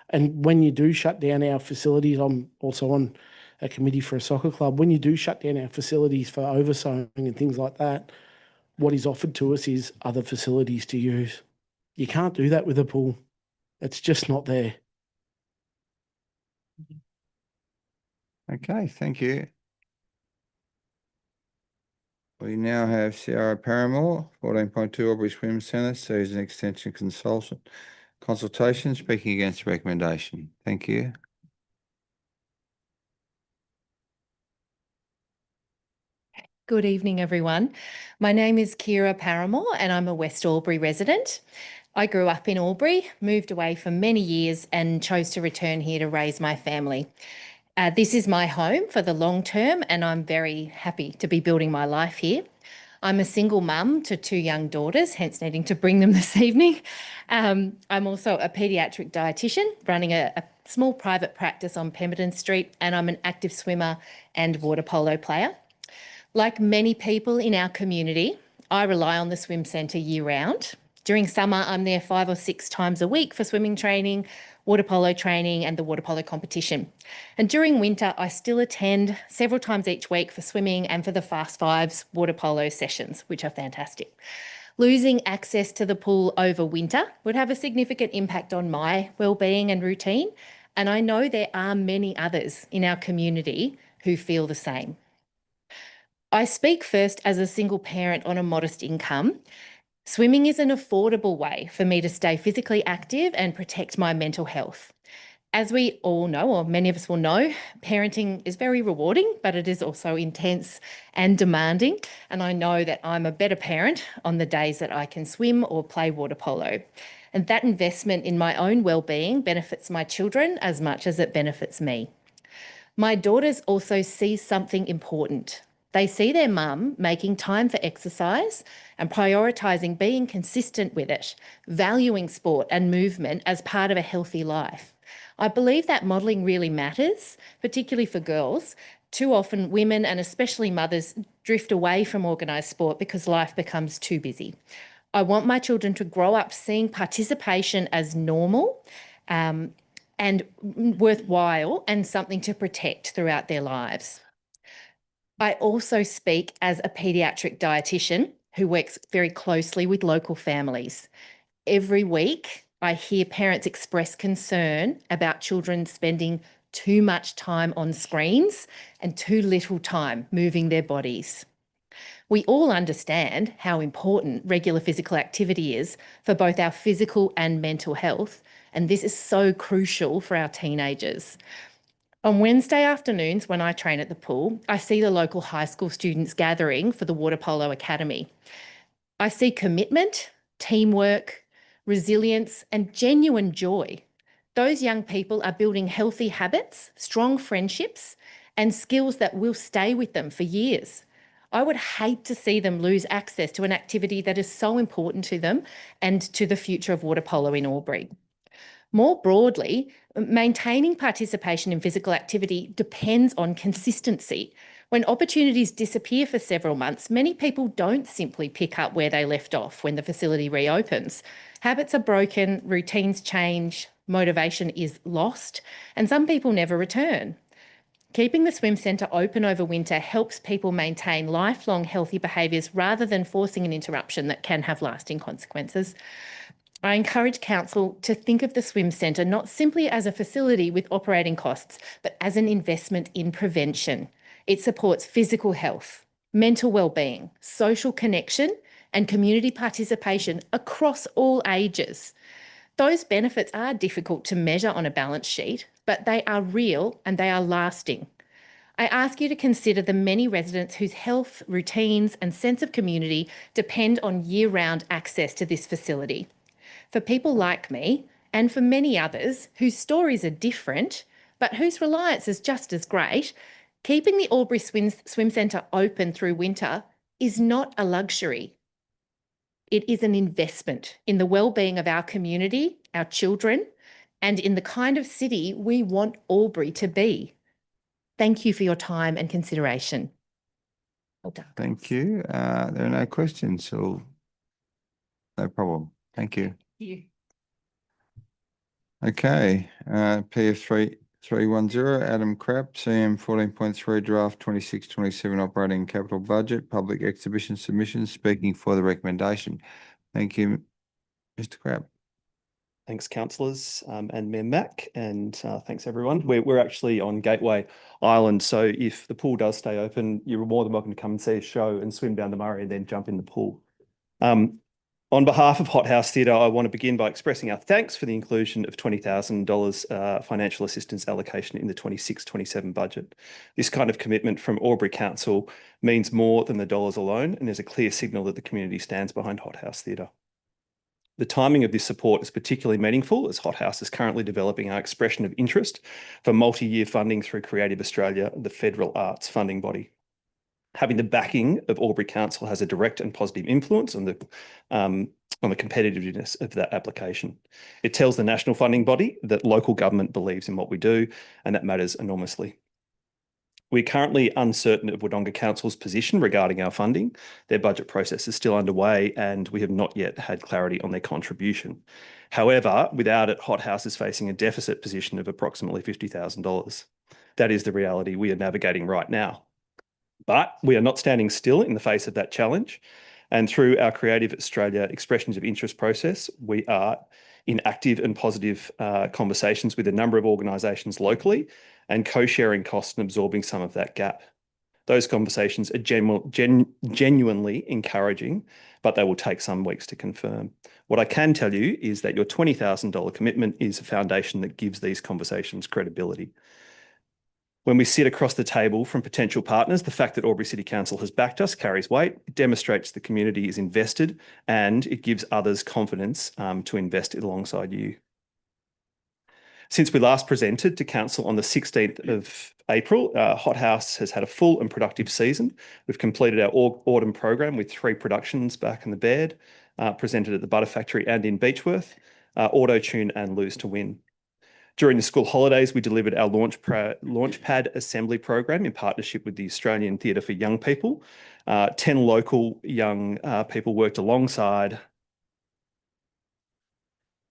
And when you do shut down our facilities, I'm also on a committee for a soccer club. When you do shut down our facilities for oversowing and things like that, what is offered to us is other facilities to use. You can't do that with a pool. It's just not there. Okay, thank you. We now have Ciara Paramore, 14.2 Albury Swim Centre, Season Extension Consultation, speaking against the recommendation. Thank you. Good evening, everyone. My name is Ciara Paramore and I'm a West Albury resident. I grew up in Albury, moved away for many years and chose to return here to raise my family. This is my home for the long term and I'm very happy to be building my life here. I'm a single mum to 2 young daughters, hence needing to bring them this evening. I'm also a paediatric dietitian running a small private practice on Pemberton Street, and I'm an active swimmer and water polo player. Like many people in our community, I rely on the swim centre year round. During summer, I'm there 5 or 6 times a week for swimming training, water polo training and the water polo competition. And during winter, I still attend several times each week for swimming and for the Fast Fives water polo sessions, which are fantastic. Losing access to the pool over winter would have a significant impact on my well-being and routine, and I know there are many others in our community who feel the same. I speak first as a single parent on a modest income. Swimming is an affordable way for me to stay physically active and protect my mental health. As we all know, or many of us will know, parenting is very rewarding, but it is also intense and demanding. And I know that I'm a better parent on the days that I can swim or play water polo. And that investment in my own well-being benefits my children as much as it benefits me. My daughters also see something important. They see their mum making time for exercise and prioritising being consistent with it, valuing sport and movement as part of a healthy life. I believe that modelling really matters, particularly for girls. Too often, women and especially mothers drift away from organised sport because life becomes too busy. I want my children to grow up seeing participation as normal and worthwhile and something to protect throughout their lives. I also speak as a paediatric dietitian who works very closely with local families. Every week, I hear parents express concern about children spending too much time on screens and too little time moving their bodies. We all understand how important regular physical activity is for both our physical and mental health, and this is so crucial for our teenagers. On Wednesday afternoons, when I train at the pool, I see the local high school students gathering for the Water Polo Academy. I see commitment, teamwork, resilience, and genuine joy. Those young people are building healthy habits, strong friendships, and skills that will stay with them for years. I would hate to see them lose access to an activity that is so important to them and to the future of water polo in Albury. More broadly, maintaining participation in physical activity depends on consistency. When opportunities disappear for several months, many people don't simply pick up where they left off when the facility reopens. Habits are broken, routines change, motivation is lost, and some people never return. Keeping the swim centre open over winter helps people maintain lifelong healthy behaviours rather than forcing an interruption that can have lasting consequences. I encourage Council to think of the swim centre not simply as a facility with operating costs, but as an investment in prevention. It supports physical health, mental well-being, social connection, and community participation across all ages. Those benefits are difficult to measure on a balance sheet, but they are real and they are lasting. I ask you to consider the many residents whose health, routines, and sense of community depend on year-round access to this facility. For people like me, and for many others whose stories are different, but whose reliance is just as great, keeping the Albury Swim Centre open through winter is not a luxury. It is an investment in the well-being of our community, our children, and in the kind of city we want Albury to be. Thank you for your time and consideration. Well done. Thank you. There are no questions, so no problem. Thank you. Okay, PF 310, Adam Crabb, CM 14.3, draft 26-27 operating capital budget, public exhibition submissions, speaking for the recommendation. Thank you, Mr. Crabb. Thanks, councillors, and Mayor Mack, and thanks everyone. We're actually on Gateway Island, so if the pool does stay open, you're more than welcome to come and see a show and swim down the Murray and then jump in the pool. On behalf of Hothouse Theatre, I want to begin by expressing our thanks for the inclusion of $20,000 financial assistance allocation in the 26-27 budget. This kind of commitment from Albury Council means more than the dollars alone, and there's a clear signal that the community stands behind Hothouse Theatre. The timing of this support is particularly meaningful as Hothouse is currently developing our expression of interest for multi-year funding through Creative Australia, the federal arts funding body. Having the backing of Albury Council has a direct and positive influence on the competitiveness of that application. It tells the national funding body that local government believes in what we do, and that matters enormously. We're currently uncertain of Wodonga Council's position regarding our funding. Their budget process is still underway and we have not yet had clarity on their contribution. However, without it, Hothouse is facing a deficit position of approximately $50,000. That is the reality we are navigating right now. But we are not standing still in the face of that challenge. And through our Creative Australia Expressions of Interest process, we are in active and positive conversations with a number of organisations locally and co-sharing costs and absorbing some of that gap. Those conversations are genuinely encouraging, but they will take some weeks to confirm. What I can tell you is that your $20,000 commitment is a foundation that gives these conversations credibility. When we sit across the table from potential partners, the fact that Albury City Council has backed us carries weight. It demonstrates the community is invested, and it gives others confidence to invest alongside you. Since we last presented to Council on the 16th of April, Hothouse has had a full and productive season. We've completed our autumn program with 3 productions back in the bed, presented at the Butter Factory and in Beechworth, Auto Tune and Lose to Win. During the school holidays, we delivered our Launchpad Assembly program in partnership with the Australian Theatre for Young People. 10 local young people worked alongside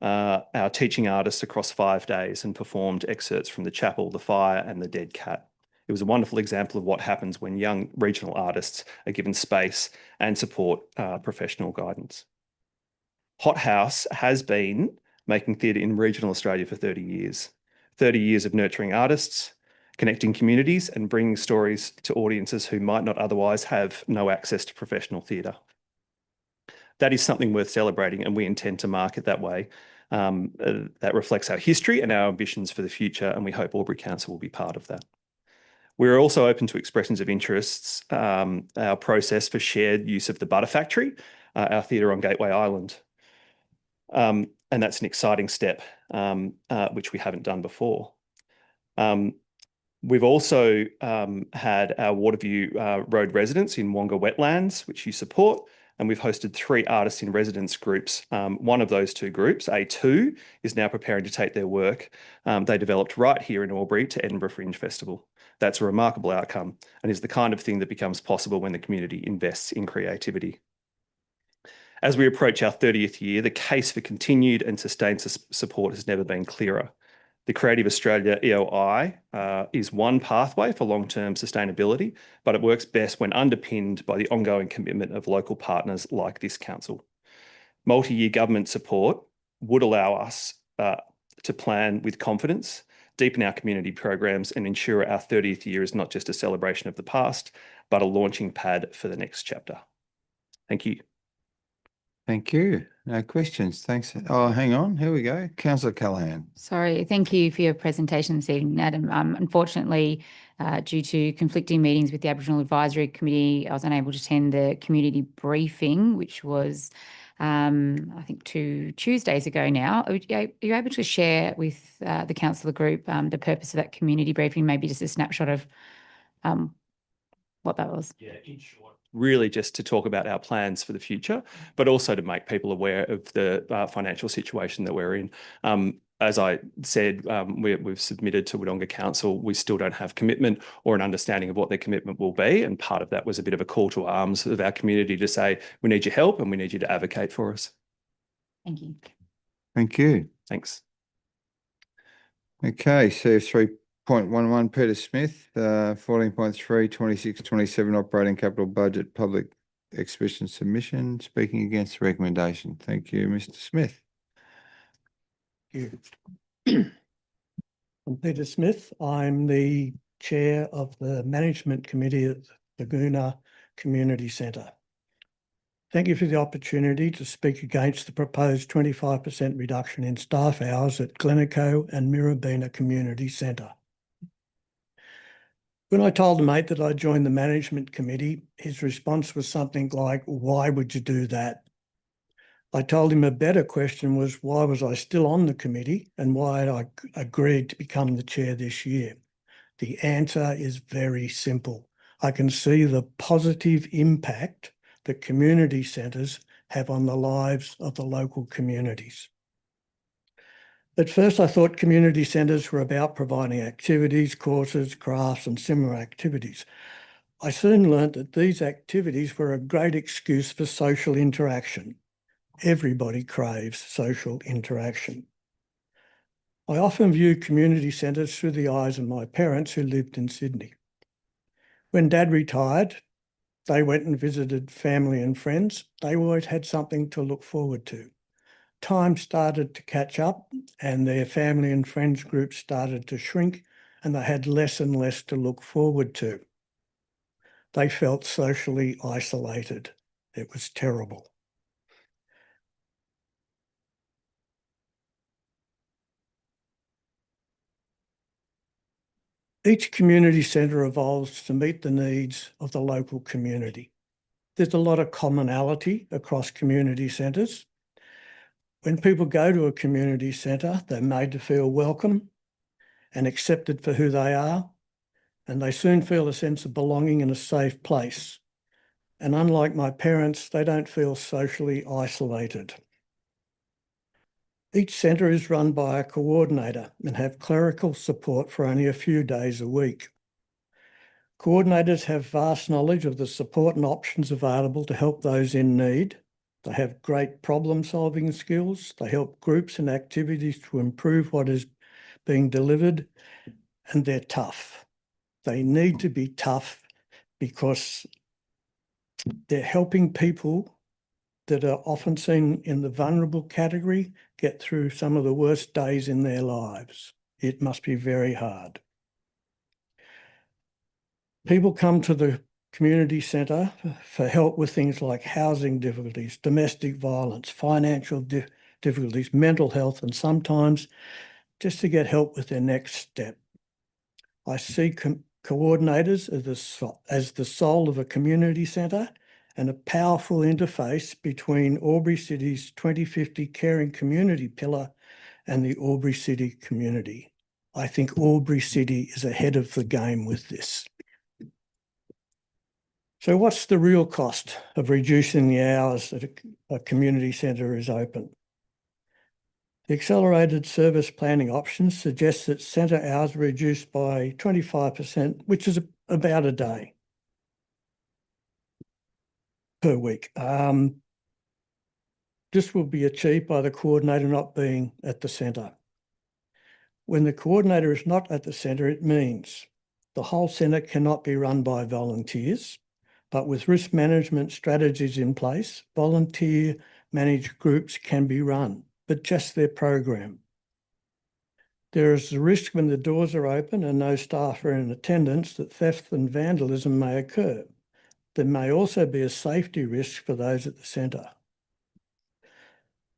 our teaching artists across 5 days and performed excerpts from The Chapel, The Fire and The Dead Cat. It was a wonderful example of what happens when young regional artists are given space and support professional guidance. Hothouse has been making theatre in regional Australia for 30 years. 30 years of nurturing artists, connecting communities and bringing stories to audiences who might not otherwise have no access to professional theatre. That is something worth celebrating, and we intend to mark it that way. That reflects our history and our ambitions for the future, and we hope Albury Council will be part of that. We're also open to expressions of interests, our process for shared use of the Butter Factory, our theatre on Gateway Island. And that's an exciting step, which we haven't done before. We've also had our Waterview Road residents in Wonga Wetlands, which you support, and we've hosted 3 artists in residence groups. One of those 2 groups, A2, is now preparing to take their work they developed right here in Albury to Edinburgh Fringe Festival. That's a remarkable outcome and is the kind of thing that becomes possible when the community invests in creativity. As we approach our 30th year, the case for continued and sustained support has never been clearer. The Creative Australia EOI is one pathway for long-term sustainability, but it works best when underpinned by the ongoing commitment of local partners like this council. Multi-year government support would allow us to plan with confidence, deepen our community programs and ensure our 30th year is not just a celebration of the past, but a launching pad for the next chapter. Thank you. Thank you. No questions. Thanks. Oh, hang on. Here we go. Councillor Callaghan. Sorry, thank you for your presentation this evening, Adam. Unfortunately, due to conflicting meetings with the Aboriginal Advisory Committee, I was unable to attend the community briefing, which was, I think, 2 Tuesdays ago now. Are you able to share with the councillor group the purpose of that community briefing, maybe just a snapshot of what that was? Yeah, in short, really just to talk about our plans for the future, but also to make people aware of the financial situation that we're in. As I said, we've submitted to Wodonga Council. We still don't have commitment or an understanding of what their commitment will be. And part of that was a bit of a call to arms of our community to say, we need your help and we need you to advocate for us. Thank you. Thank you. Thanks. Okay, so 3.11 Peter Smith, 14.3, 26-27 operating capital budget public exhibition submission, speaking against the recommendation. Thank you, Mr. Smith. Thank you. I'm Peter Smith. I'm the chair of the management committee at Laguna Community Centre. Thank you for the opportunity to speak against the proposed 25% reduction in staff hours at Glencoe and Mirrabina Community Centre. When I told a mate that I joined the management committee, his response was something like, "Why would you do that?" I told him a better question was, why was I still on the committee and why had I agreed to become the chair this year? The answer is very simple. I can see the positive impact that community centres have on the lives of the local communities. At first, I thought community centres were about providing activities, courses, crafts and similar activities. I soon learnt that these activities were a great excuse for social interaction. Everybody craves social interaction. I often view community centres through the eyes of my parents who lived in Sydney. When Dad retired, they went and visited family and friends. They always had something to look forward to. Time started to catch up and their family and friends groups started to shrink and they had less and less to look forward to. They felt socially isolated. It was terrible. Each community centre evolves to meet the needs of the local community. There's a lot of commonality across community centres. When people go to a community centre, they're made to feel welcome and accepted for who they are, and they soon feel a sense of belonging in a safe place. And unlike my parents, they don't feel socially isolated. Each centre is run by a coordinator and have clerical support for only a few days a week. Coordinators have vast knowledge of the support and options available to help those in need. They have great problem-solving skills. They help groups and activities to improve what is being delivered, and they're tough. They need to be tough because they're helping people that are often seen in the vulnerable category get through some of the worst days in their lives. It must be very hard. People come to the community centre for help with things like housing difficulties, domestic violence, financial difficulties, mental health, and sometimes just to get help with their next step. I see coordinators as the soul of a community centre and a powerful interface between Albury City's 2050 Caring Community pillar and the Albury City community. I think Albury City is ahead of the game with this. So what's the real cost of reducing the hours that a community centre is open? The accelerated service planning options suggest that centre hours are reduced by 25%, which is about a day per week. This will be achieved by the coordinator not being at the centre. When the coordinator is not at the centre, it means the whole centre cannot be run by volunteers, but with risk management strategies in place, volunteer managed groups can be run, but just their program. There is a risk when the doors are open and no staff are in attendance that theft and vandalism may occur. There may also be a safety risk for those at the centre.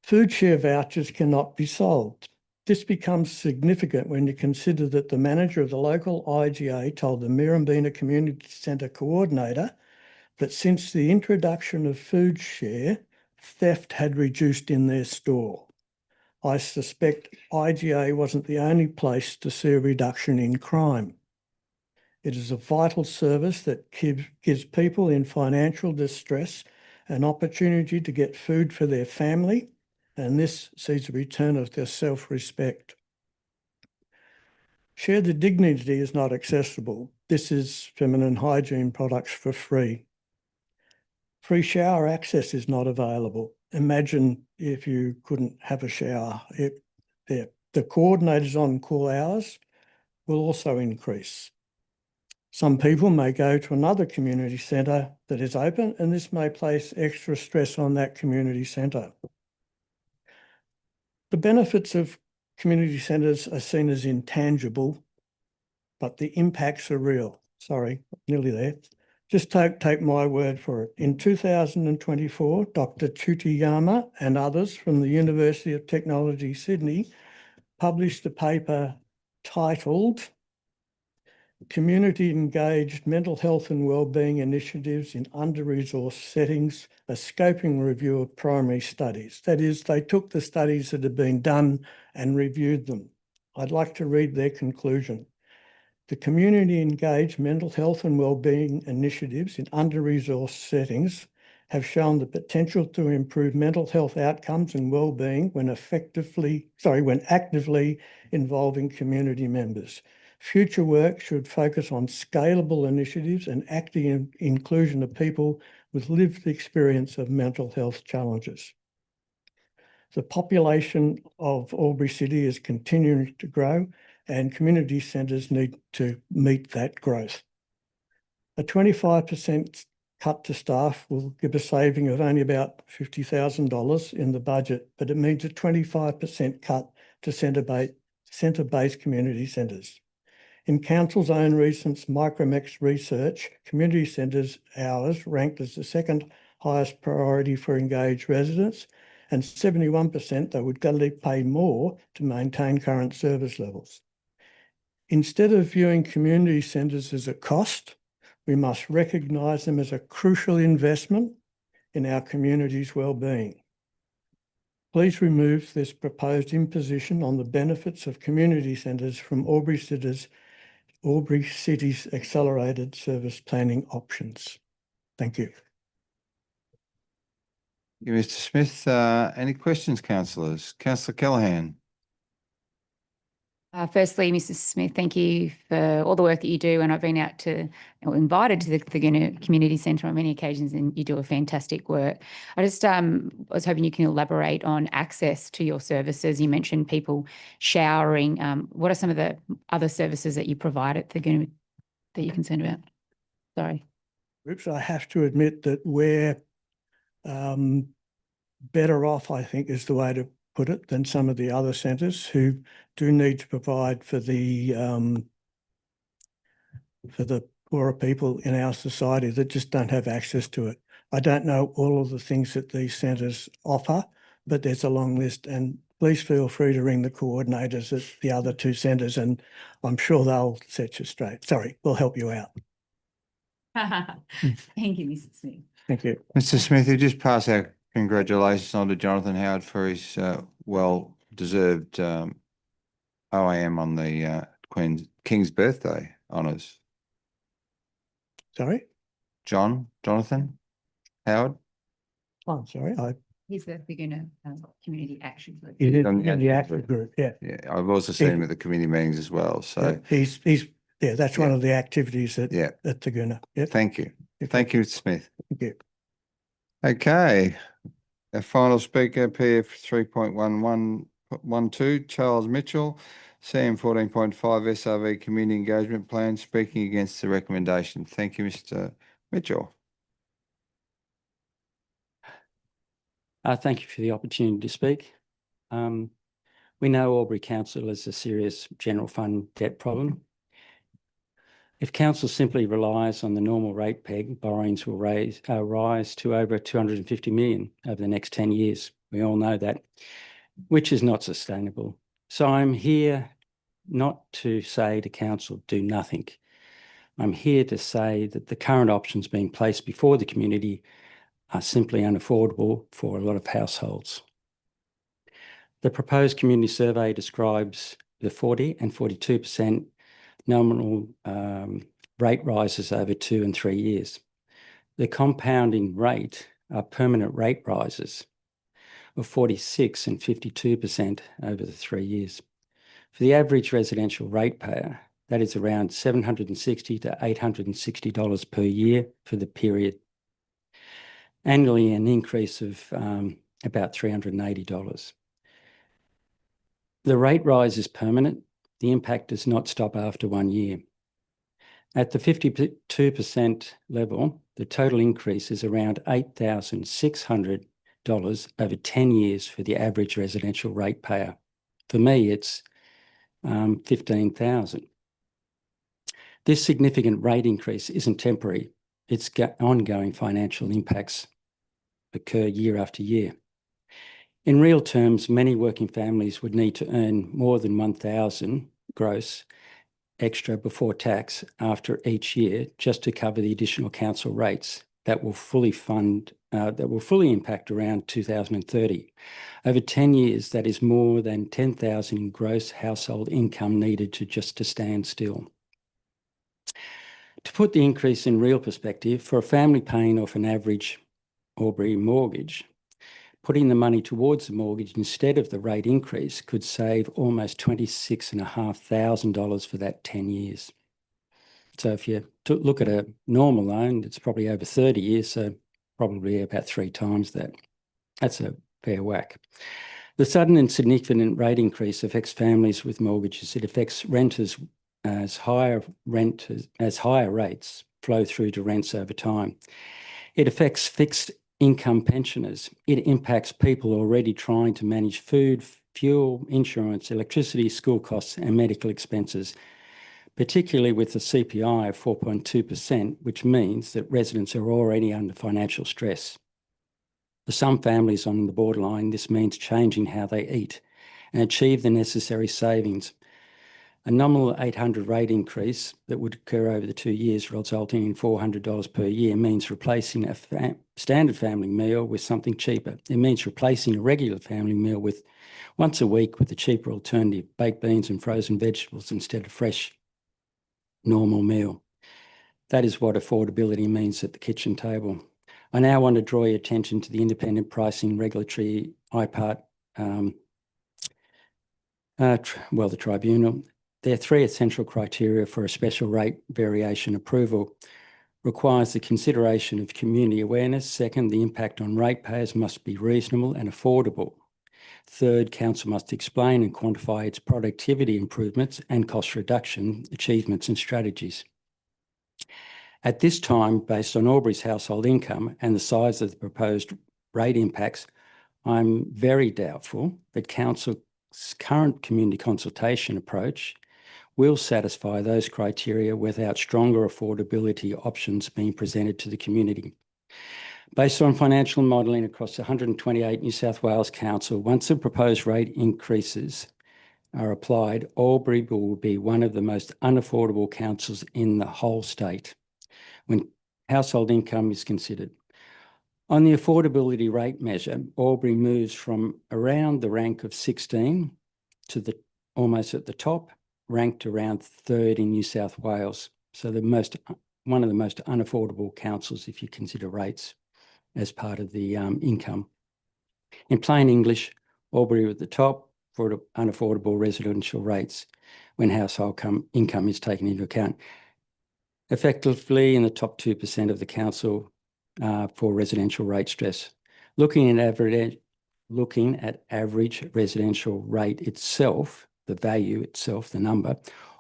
Food share vouchers cannot be sold. This becomes significant when you consider that the manager of the local IGA told the Mirrabina Community Centre coordinator that since the introduction of food share, theft had reduced in their store. I suspect IGA wasn't the only place to see a reduction in crime. It is a vital service that gives people in financial distress an opportunity to get food for their family, and this sees a return of their self-respect. Share the Dignity is not accessible. This is feminine hygiene products for free. Free shower access is not available. Imagine if you couldn't have a shower. The coordinators on call hours will also increase. Some people may go to another community centre that is open, and this may place extra stress on that community centre. The benefits of community centres are seen as intangible, but the impacts are real. Sorry, nearly there. Just take my word for it. In 2024, Dr. Chutiyama and others from the University of Technology, Sydney, published a paper titled Community Engaged Mental Health and Wellbeing Initiatives in Under-Resourced Settings, a scoping review of primary studies. That is, they took the studies that had been done and reviewed them. I'd like to read their conclusion. The community engaged mental health and wellbeing initiatives in under-resourced settings have shown the potential to improve mental health outcomes and wellbeing when actively involving community members. Future work should focus on scalable initiatives and active inclusion of people with lived experience of mental health challenges. The population of Albury City is continuing to grow, and community centres need to meet that growth. A 25% cut to staff will give a saving of only about $50,000 in the budget, but it means a 25% cut to centre-based community centres. In Council's own recent Micromex research, community centres hours ranked as the second highest priority for engaged residents, and 71% they would gladly pay more to maintain current service levels. Instead of viewing community centres as a cost, we must recognise them as a crucial investment in our community's well-being. Please remove this proposed imposition on the benefits of community centres from Albury City's accelerated service planning options. Thank you. Thank you, Mr. Smith. Any questions, councillors? Councillor Callaghan. Firstly, Mrs. Smith, thank you for all the work that you do. And I've been out to, or invited to the Thurgoona Community Centre on many occasions, and you do a fantastic work. I just was hoping you can elaborate on access to your services. You mentioned people showering. What are some of the other services that you provide at Thurgoona that you're concerned about? Sorry. Oops, I have to admit that we're better off, I think, is the way to put it, than some of the other centres who do need to provide for the poorer people in our society that just don't have access to it. I don't know all of the things that these centres offer, but there's a long list, and please feel free to ring the coordinators at the other two centres and I'm sure they'll set you straight. Sorry, we'll help you out. Thank you, Mrs. Smith. Thank you. Mr. Smith, you just pass our congratulations on to Jonathan Howard for his well-deserved OAM on the King's birthday honours. Sorry? Jonathan Howard? Oh, I'm sorry. He's the Thurgoona Community Action Group. He did On the in the action active group, yeah. Yeah, I've also seen him at the committee meetings as well. So He's that's one of the activities at Thurgoona. Yep. thank you. Thank you, Mr. Smith. Thank you. Okay. Our final speaker, PF 3.1112, Charles Mitchell, CM 14.5 SRV Community Engagement Plan, speaking against the recommendation. Thank you, Mr. Mitchell. Thank you for the opportunity to speak. We know Albury Council has a serious general fund debt problem. If council simply relies on the normal rate peg, borrowings will rise to over 250 million over the next 10 years. We all know that, which is not sustainable. So I'm here not to say to council, do nothing. I'm here to say that the current options being placed before the community are simply unaffordable for a lot of households. The proposed community survey describes the 40 and 42% nominal rate rises over 2 and 3 years. The compounding rate are permanent rate rises of 46 and 52% over the 3 years. For the average residential ratepayer, that is around $760 to $860 per year for the period. Annually, an increase of about $380. The rate rise is permanent. The impact does not stop after 1 year. At the 52% level, the total increase is around $8,600 over 10 years for the average residential ratepayer. For me, it's $15,000. This significant rate increase isn't temporary. Its ongoing financial impacts occur year after year. In real terms, many working families would need to earn more than $1,000 gross extra before tax after each year just to cover the additional council rates that will fully impact around 2030. Over 10 years, that is more than $10,000 in gross household income needed to stand still. To put the increase in real perspective, for a family paying off an average Albury mortgage, putting the money towards the mortgage instead of the rate increase could save almost $26,500 for that 10 years. So if you look at a normal loan, it's probably over 30 years, so probably about 3 times that. That's a fair whack. The sudden and significant rate increase affects families with mortgages. It affects renters as higher rates flow through to rents over time. It affects fixed income pensioners. It impacts people already trying to manage food, fuel, insurance, electricity, school costs, and medical expenses. particularly with the CPI of 4.2%, which means that residents are already under financial stress. For some families on the borderline, this means changing how they eat and achieve the necessary savings. A nominal 800 rate increase that would occur over the 2 years, resulting in $400 per year, means replacing a standard family meal with something cheaper. It means replacing a regular family meal with once a week with a cheaper alternative, baked beans and frozen vegetables instead of fresh, normal meal. That is what affordability means at the kitchen table. I now want to draw your attention to the Independent Pricing Regulatory IPART, the tribunal. There are 3 essential criteria for a special rate variation approval. Requires the consideration of community awareness. Second, the impact on ratepayers must be reasonable and affordable. Third, council must explain and quantify its productivity improvements and cost reduction achievements and strategies. At this time, based on Albury's household income and the size of the proposed rate impacts, I'm very doubtful that council's current community consultation approach will satisfy those criteria without stronger affordability options being presented to the community. Based on financial modelling across 128 New South Wales council, once the proposed rate increases are applied, Albury will be one of the most unaffordable councils in the whole state when household income is considered. On the affordability rate measure, Albury moves from around the rank of 16 to almost at the top, ranked around 3rd in New South Wales. So one of the most unaffordable councils if you consider rates as part of the income. In plain English, Albury at the top for unaffordable residential rates when household income is taken into account. Effectively in the top 2% of the council for residential rate stress. Looking at average residential rate itself, the value itself, the number,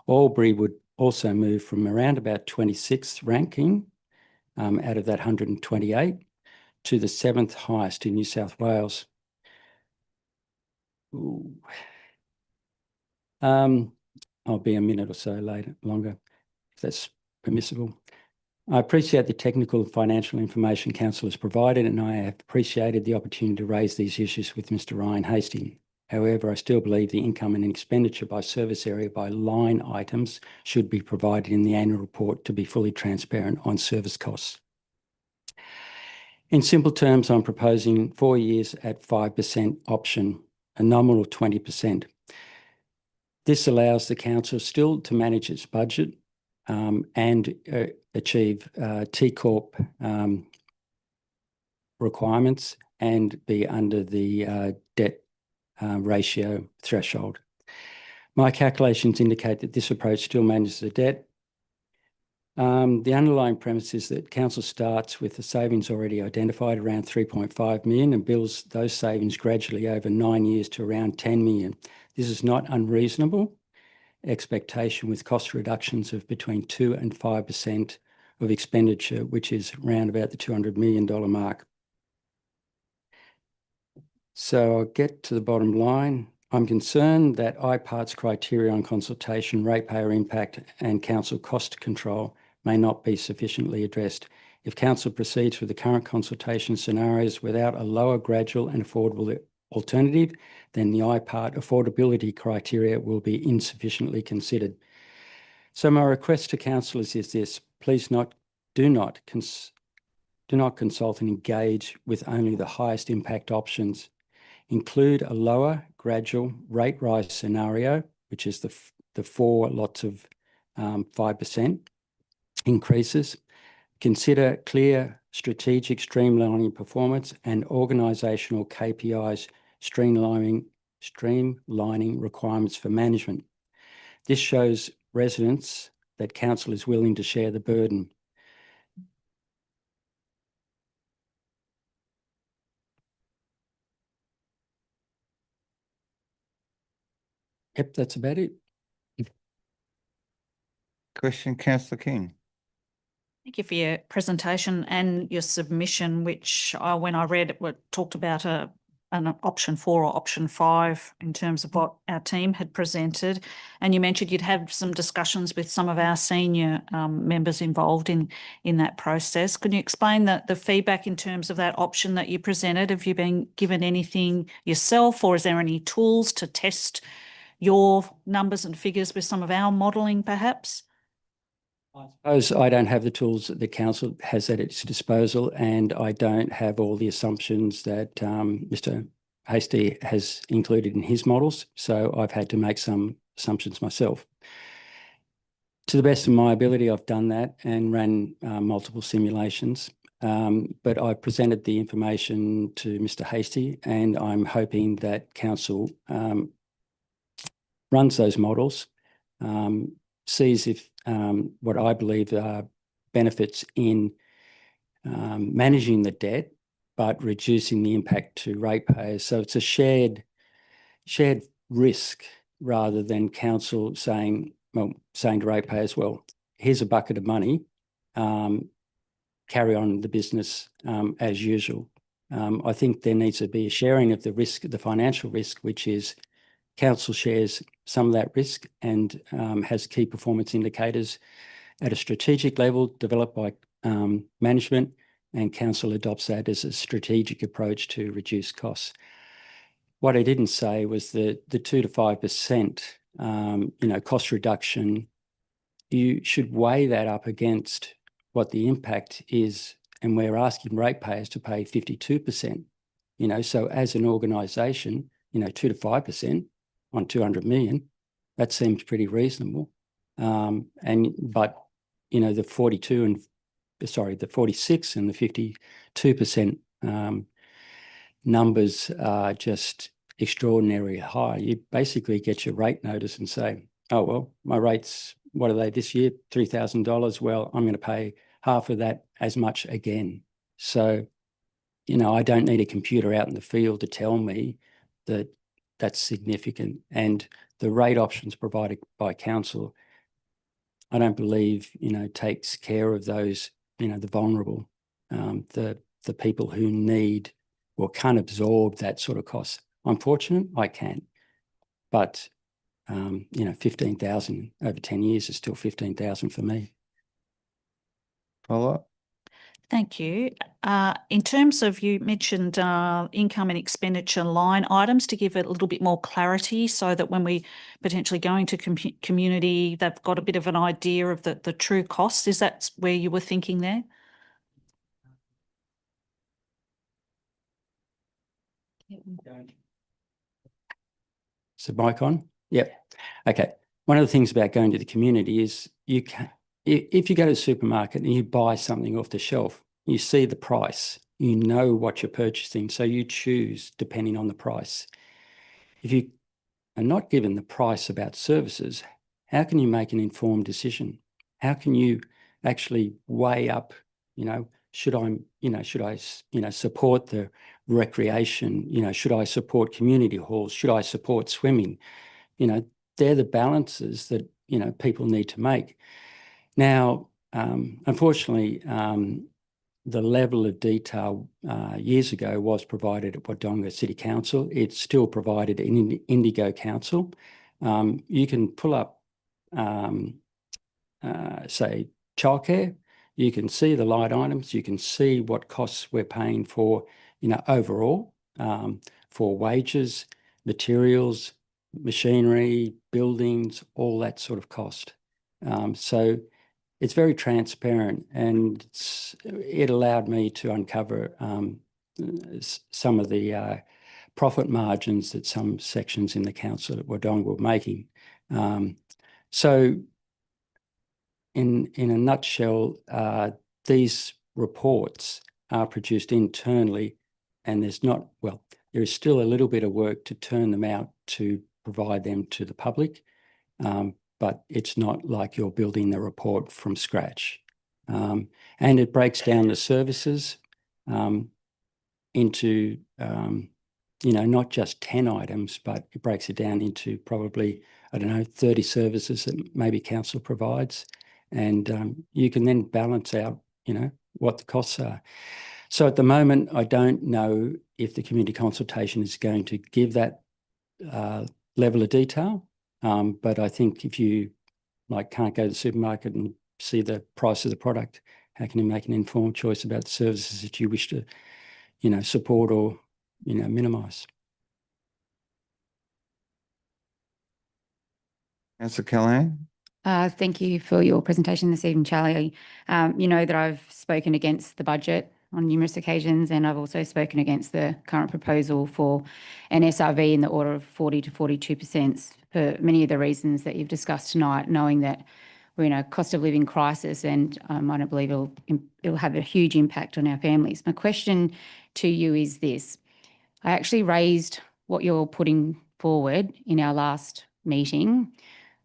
Albury would also move from around about 26th ranking out of that 128 to the 7th highest in New South Wales. I'll be a minute or so longer, if that's permissible. I appreciate the technical and financial information council has provided, and I have appreciated the opportunity to raise these issues with Mr. Ryan Hastings. However, I still believe the income and expenditure by service area by line items should be provided in the annual report to be fully transparent on service costs. In simple terms, I'm proposing 4 years at 5% option, a nominal 20%. This allows the council still to manage its budget and achieve T Corp requirements and be under the debt ratio threshold. My calculations indicate that this approach still manages the debt. The underlying premise is that council starts with the savings already identified around 3.5 million and builds those savings gradually over 9 years to around 10 million. This is not unreasonable expectation with cost reductions of between 2 and 5% of expenditure, which is around about the $200 million mark. So I'll get to the bottom line. I'm concerned that IPART's criteria on consultation, ratepayer impact and council cost control may not be sufficiently addressed. If council proceeds with the current consultation scenarios without a lower, gradual and affordable alternative, then the IPART affordability criteria will be insufficiently considered. So my request to councillors is this: please do not consult and engage with only the highest impact options. Include a lower gradual rate rise scenario, which is the 4 lots of 5% increases. Consider clear strategic streamlining performance and organisational KPIs, streamlining requirements for management. This shows residents that council is willing to share the burden. Yep, that's about it. Question, Councillor King. Thank you for your presentation and your submission, which when I read it, talked about a an option 4 or option 5 in terms of what our team had presented. And you mentioned you'd had some discussions with some of our senior members involved in that process. Can you explain the feedback in terms of that option that you presented? Have you been given anything yourself, or is there any tools to test your numbers and figures with some of our modelling perhaps? I suppose I don't have the tools that the council has at its disposal, and I don't have all the assumptions that Mr. Hastie has included in his models. So I've had to make some assumptions myself. To the best of my ability, I've done that and ran multiple simulations. But I presented the information to Mr. Hastie, and I'm hoping that council runs those models, sees if what I believe are benefits in managing the debt, but reducing the impact to ratepayers. So it's a shared risk rather than council saying to ratepayers, well, here's a bucket of money, carry on the business as usual. I think there needs to be a sharing of the risk, the financial risk, which is council shares some of that risk and has key performance indicators at a strategic level developed by management, and council adopts that as a strategic approach to reduce costs. What I didn't say was the 2 to 5% cost reduction. You should weigh that up against what the impact is, and we're asking ratepayers to pay 52%. So as an organisation, 2 to 5% on 200 million, that seems pretty reasonable. But the 46 and the 52% numbers are just extraordinarily high. You basically get your rate notice and say, oh, well, my rates, what are they this year? $3,000. Well, I'm going to pay half of that as much again. So, I don't need a computer out in the field to tell me that that's significant. And the rate options provided by council, I don't believe, takes care of those, the vulnerable, the people who need or can't absorb that sort of cost. I'm fortunate, I can. But, 15,000 over 10 years is still 15,000 for me. Follow up? Thank you. In terms of, you mentioned income and expenditure line items to give it a little bit more clarity so that when we potentially go into community, they've got a bit of an idea of the true costs. Is that where you were thinking there? Is the mic on? Yep. Okay. One of the things about going to the community is if you go to the supermarket and you buy something off the shelf, you see the price, you know what you're purchasing, so you choose depending on the price. If you are not given the price about services, how can you make an informed decision? How can you actually weigh up, should I support the recreation? Should I support community halls? Should I support swimming? They're the balances that, people need to make. Now, unfortunately, the level of detail years ago was provided at Wodonga City Council. It's still provided in Indigo Council. You can pull up, say, childcare. You can see the line items. You can see what costs we're paying for, overall, for wages, materials, machinery, buildings, all that sort of cost. So it's very transparent, and it allowed me to uncover some of the profit margins that some sections in the council at Wodonga were making. So in a nutshell, these reports are produced internally, and there is still a little bit of work to turn them out to provide them to the public. But it's not like you're building the report from scratch. And it breaks down the services into, not just 10 items, but it breaks it down into probably, 30 services that maybe council provides. And you can then balance out, what the costs are. So at the moment, I don't know if the community consultation is going to give that level of detail. But I think if you can't go to the supermarket and see the price of the product, how can you make an informed choice about the services that you wish to, support or, minimise? Councillor Callaghan. Thank you for your presentation this evening, Charlie. You know that I've spoken against the budget on numerous occasions, and I've also spoken against the current proposal for an SRV in the order of 40 to 42% for many of the reasons that you've discussed tonight, knowing that we're in a cost of living crisis, and I don't believe it'll have a huge impact on our families. My question to you is this. I actually raised what you're putting forward in our last meeting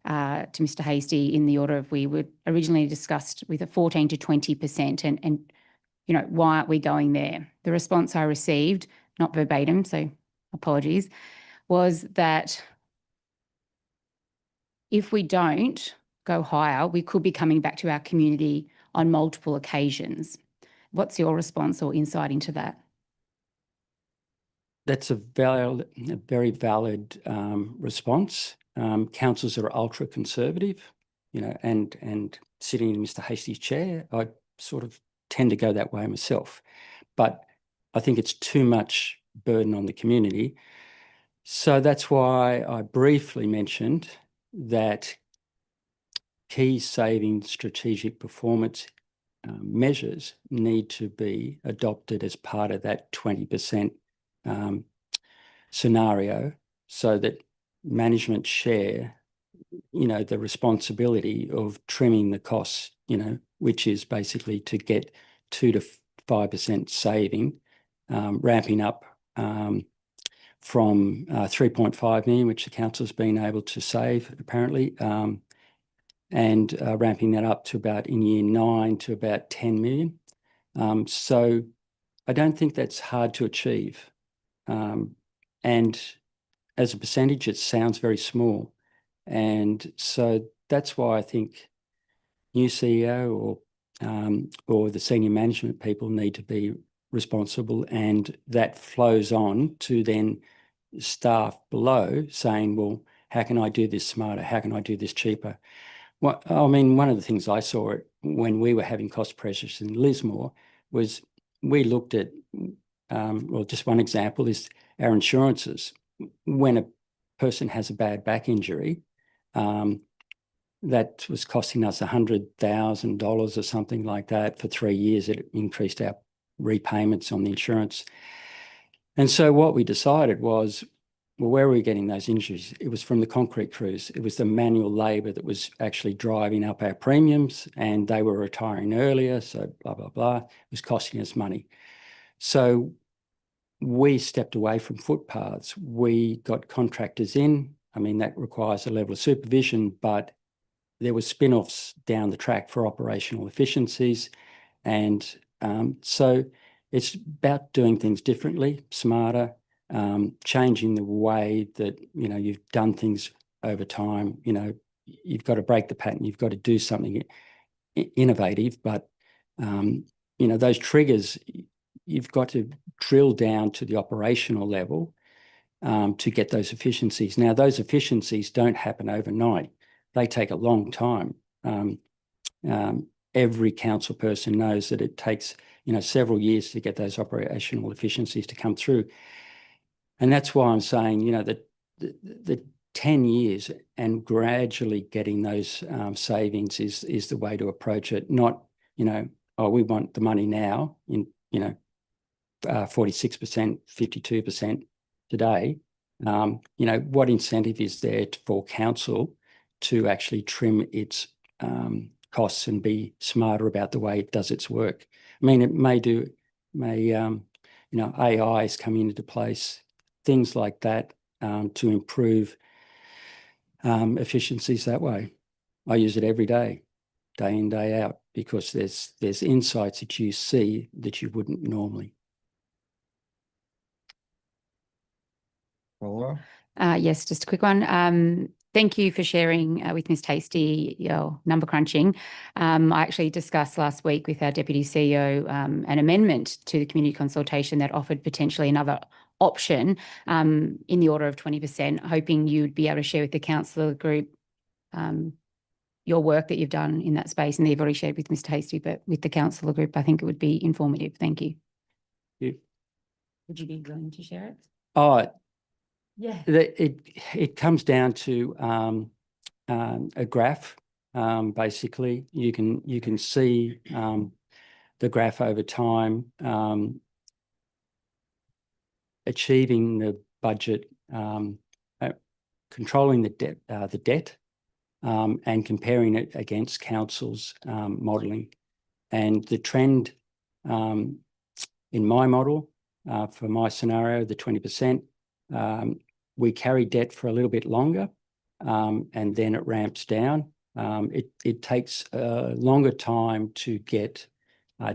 to Mr. Hastie in the order of we were originally discussed with a 14 to 20%, and why aren't we going there? The response I received, not verbatim, so apologies, was that if we don't go higher, we could be coming back to our community on multiple occasions. What's your response or insight into that? That's a very valid response. Councils are ultra conservative, and sitting in Mr. Hastie's chair, I sort of tend to go that way myself. But I think it's too much burden on the community. So that's why I briefly mentioned that key saving strategic performance measures need to be adopted as part of that 20% scenario, so that management share, the responsibility of trimming the costs, which is basically to get 2 to 5% saving, ramping up from 3.5 million, which the council's been able to save apparently, and ramping that up to about in year 9 to about 10 million. So I don't think that's hard to achieve. And as a percentage, it sounds very small. And so that's why I think new CEO or the senior management people need to be responsible, and that flows on to then staff below saying, well, how can I do this smarter? How can I do this cheaper? Well, I mean, one of the things I saw when we were having cost pressures in Lismore was we looked at, well, just one example is our insurances. When a person has a bad back injury, that was costing us $100,000 or something like that for 3 years. It increased our repayments on the insurance. And so what we decided was, well, where were we getting those injuries? It was from the concrete crews. It was the manual labour that was actually driving up our premiums, and they were retiring earlier, so blah, blah, blah. It was costing us money. So we stepped away from footpaths. We got contractors in. I mean, that requires a level of supervision, but there were spin-offs down the track for operational efficiencies. And so it's about doing things differently, smarter, changing the way that, you've done things over time. You've got to break the pattern. You've got to do something innovative, but, those triggers, you've got to drill down to the operational level to get those efficiencies. Now, those efficiencies don't happen overnight. They take a long time. Every council person knows that it takes, several years to get those operational efficiencies to come through. And that's why I'm saying, that the 10 years and gradually getting those savings is the way to approach it. Not, we want the money now in, 46%, 52% today. What incentive is there for council to actually trim its costs and be smarter about the way it does its work? I mean, it AI is coming into place, things like that, to improve efficiencies that way. I use it every day in, day out, because there's insights that you see that you wouldn't normally. Follow-up? Yes, just a quick one. Thank you for sharing with Ms Tasty your number crunching. I actually discussed last week with our Deputy CEO an amendment to the community consultation that offered potentially another option in the order of 20%, hoping you'd be able to share with the councillor group your work that you've done in that space, and they've already shared with Mr Hasty, but with the councillor group, I think it would be informative. Thank you. Would you be willing to share it? Oh, yeah. It comes down to a graph. Basically, you can see the graph over time, achieving the budget, controlling the debt, and comparing it against council's modelling. And the trend in my model, for my scenario, the 20%, we carry debt for a little bit longer, and then it ramps down. It takes a longer time to get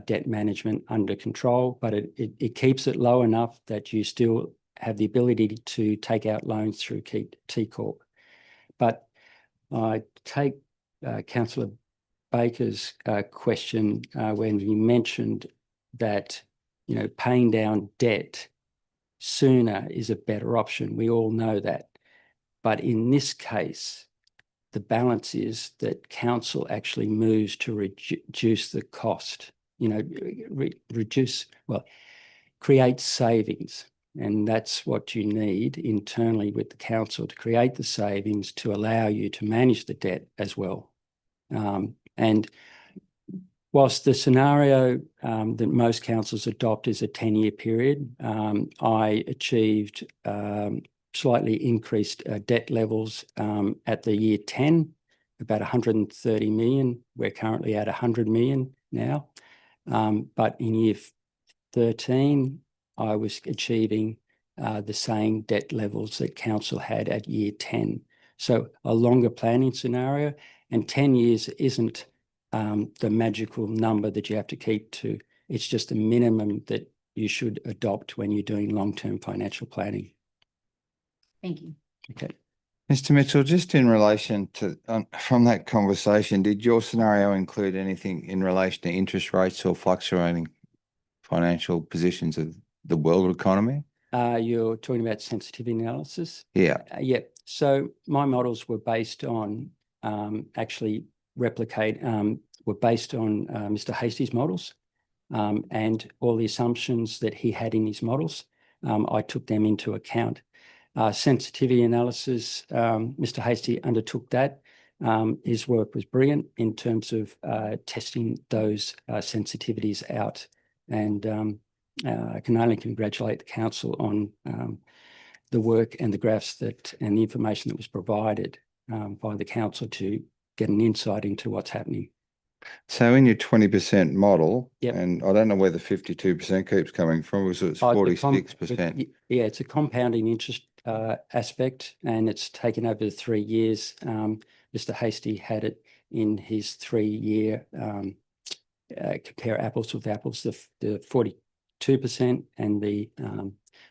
debt management under control, but it keeps it low enough that you still have the ability to take out loans through T Corp. But I take Councillor Baker's question when you mentioned that, you know, paying down debt sooner is a better option. We all know that. But in this case, the balance is that council actually moves to reduce the cost, you know, create savings. And that's what you need internally with the council, to create the savings to allow you to manage the debt as well. And whilst the scenario that most councils adopt is a 10-year period, I achieved slightly increased debt levels at the year 10, about 130 million. We're currently at 100 million now. But in year 13, I was achieving the same debt levels that council had at year 10. So a longer planning scenario, and 10 years isn't the magical number that you have to keep to. It's just a minimum that you should adopt when you're doing long-term financial planning. Thank you. Okay. Mr Mitchell, just in relation to, from that conversation, did your scenario include anything in relation to interest rates or fluctuating financial positions of the world economy? You're talking about sensitivity analysis? Yeah. Yeah. So my models were based on were based on Mr Hasty's models, and all the assumptions that he had in his models. I took them into account. Sensitivity analysis, Mr Hasty undertook that. His work was brilliant in terms of testing those sensitivities out. And I can only congratulate the council on the work and the graphs and the information that was provided by the council to get an insight into what's happening. So in your 20% model, Yep. and I don't know where the 52% keeps coming from, was it 46%? Yeah, it's a compounding interest aspect, and it's taken over the 3 years. Mr Hasty had it in his 3-year compare apples with apples, the 42% and the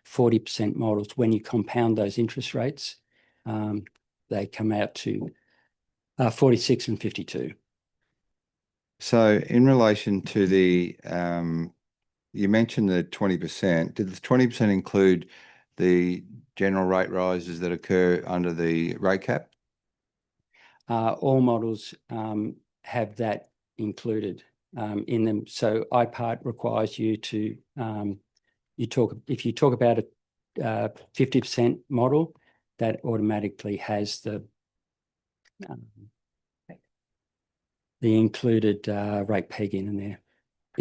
40% models. When you compound those interest rates, they come out to 46 and 52. So in relation to the, you mentioned the 20%. Did the 20% include the general rate rises that occur under the rate cap? All models have that included in them. So IPART requires you to, if you talk about a 50% model, that automatically has the included rate peg in there.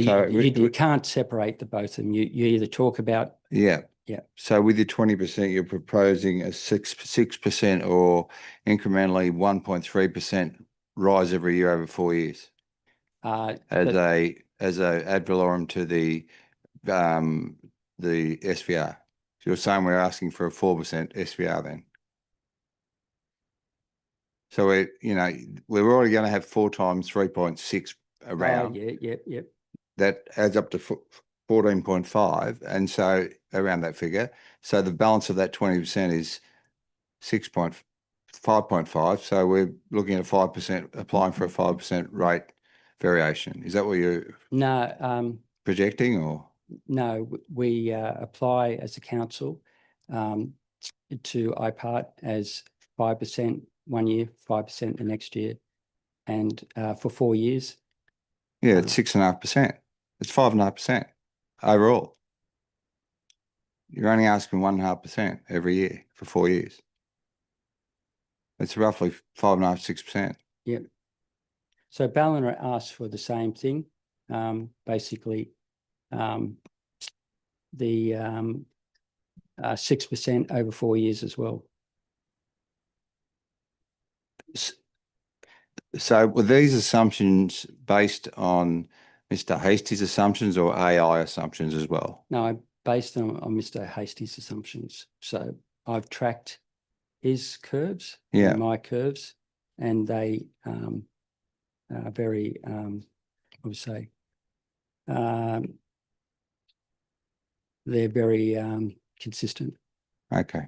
So you can't separate the both of them. You either talk about... Yeah. Yeah. So with your 20%, you're proposing a 6% or incrementally 1.3% rise every year over 4 years as a ad valorem to the SVR. So you're saying we're asking for a 4% SVR then? So we're already going to have 4 times 3.6 around. Yeah. That adds up to 14.5, and so around that figure. So the balance of that 20% is 6.5 5.5, so we're looking at 5%, applying for a 5% rate variation. Is that what you're No, projecting, or? no, we apply as a council to IPART as 5% 1 year, 5% the next year, and for 4 years. Yeah, it's 6.5%. It's 5.5% overall. You're only asking 1.5% every year for 4 years. It's roughly 5.5%, 6%. Yep. So Ballina asked for the same thing, basically the 6% over 4 years as well. So were these assumptions based on Mr. Hastie's assumptions or AI assumptions as well? No, based on Mr. Hastie's assumptions. So I've tracked his curves and my curves, and they are very, I would say, they're very consistent. Okay.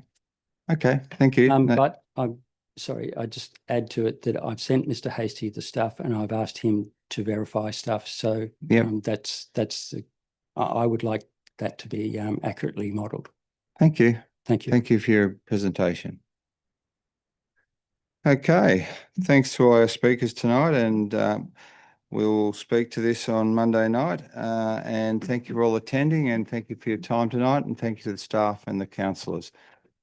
Okay, thank you. But I'm sorry, I just add to it that I've sent Mr. Hastie the stuff and I've asked him to verify stuff. So I would like that to be accurately modelled. Thank you. Thank you. Thank you for your presentation. Okay, thanks to our speakers tonight, and we'll speak to this on Monday night. And thank you for all attending, and thank you for your time tonight, and thank you to the staff and the councillors.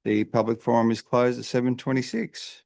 The public forum is closed at 7:26.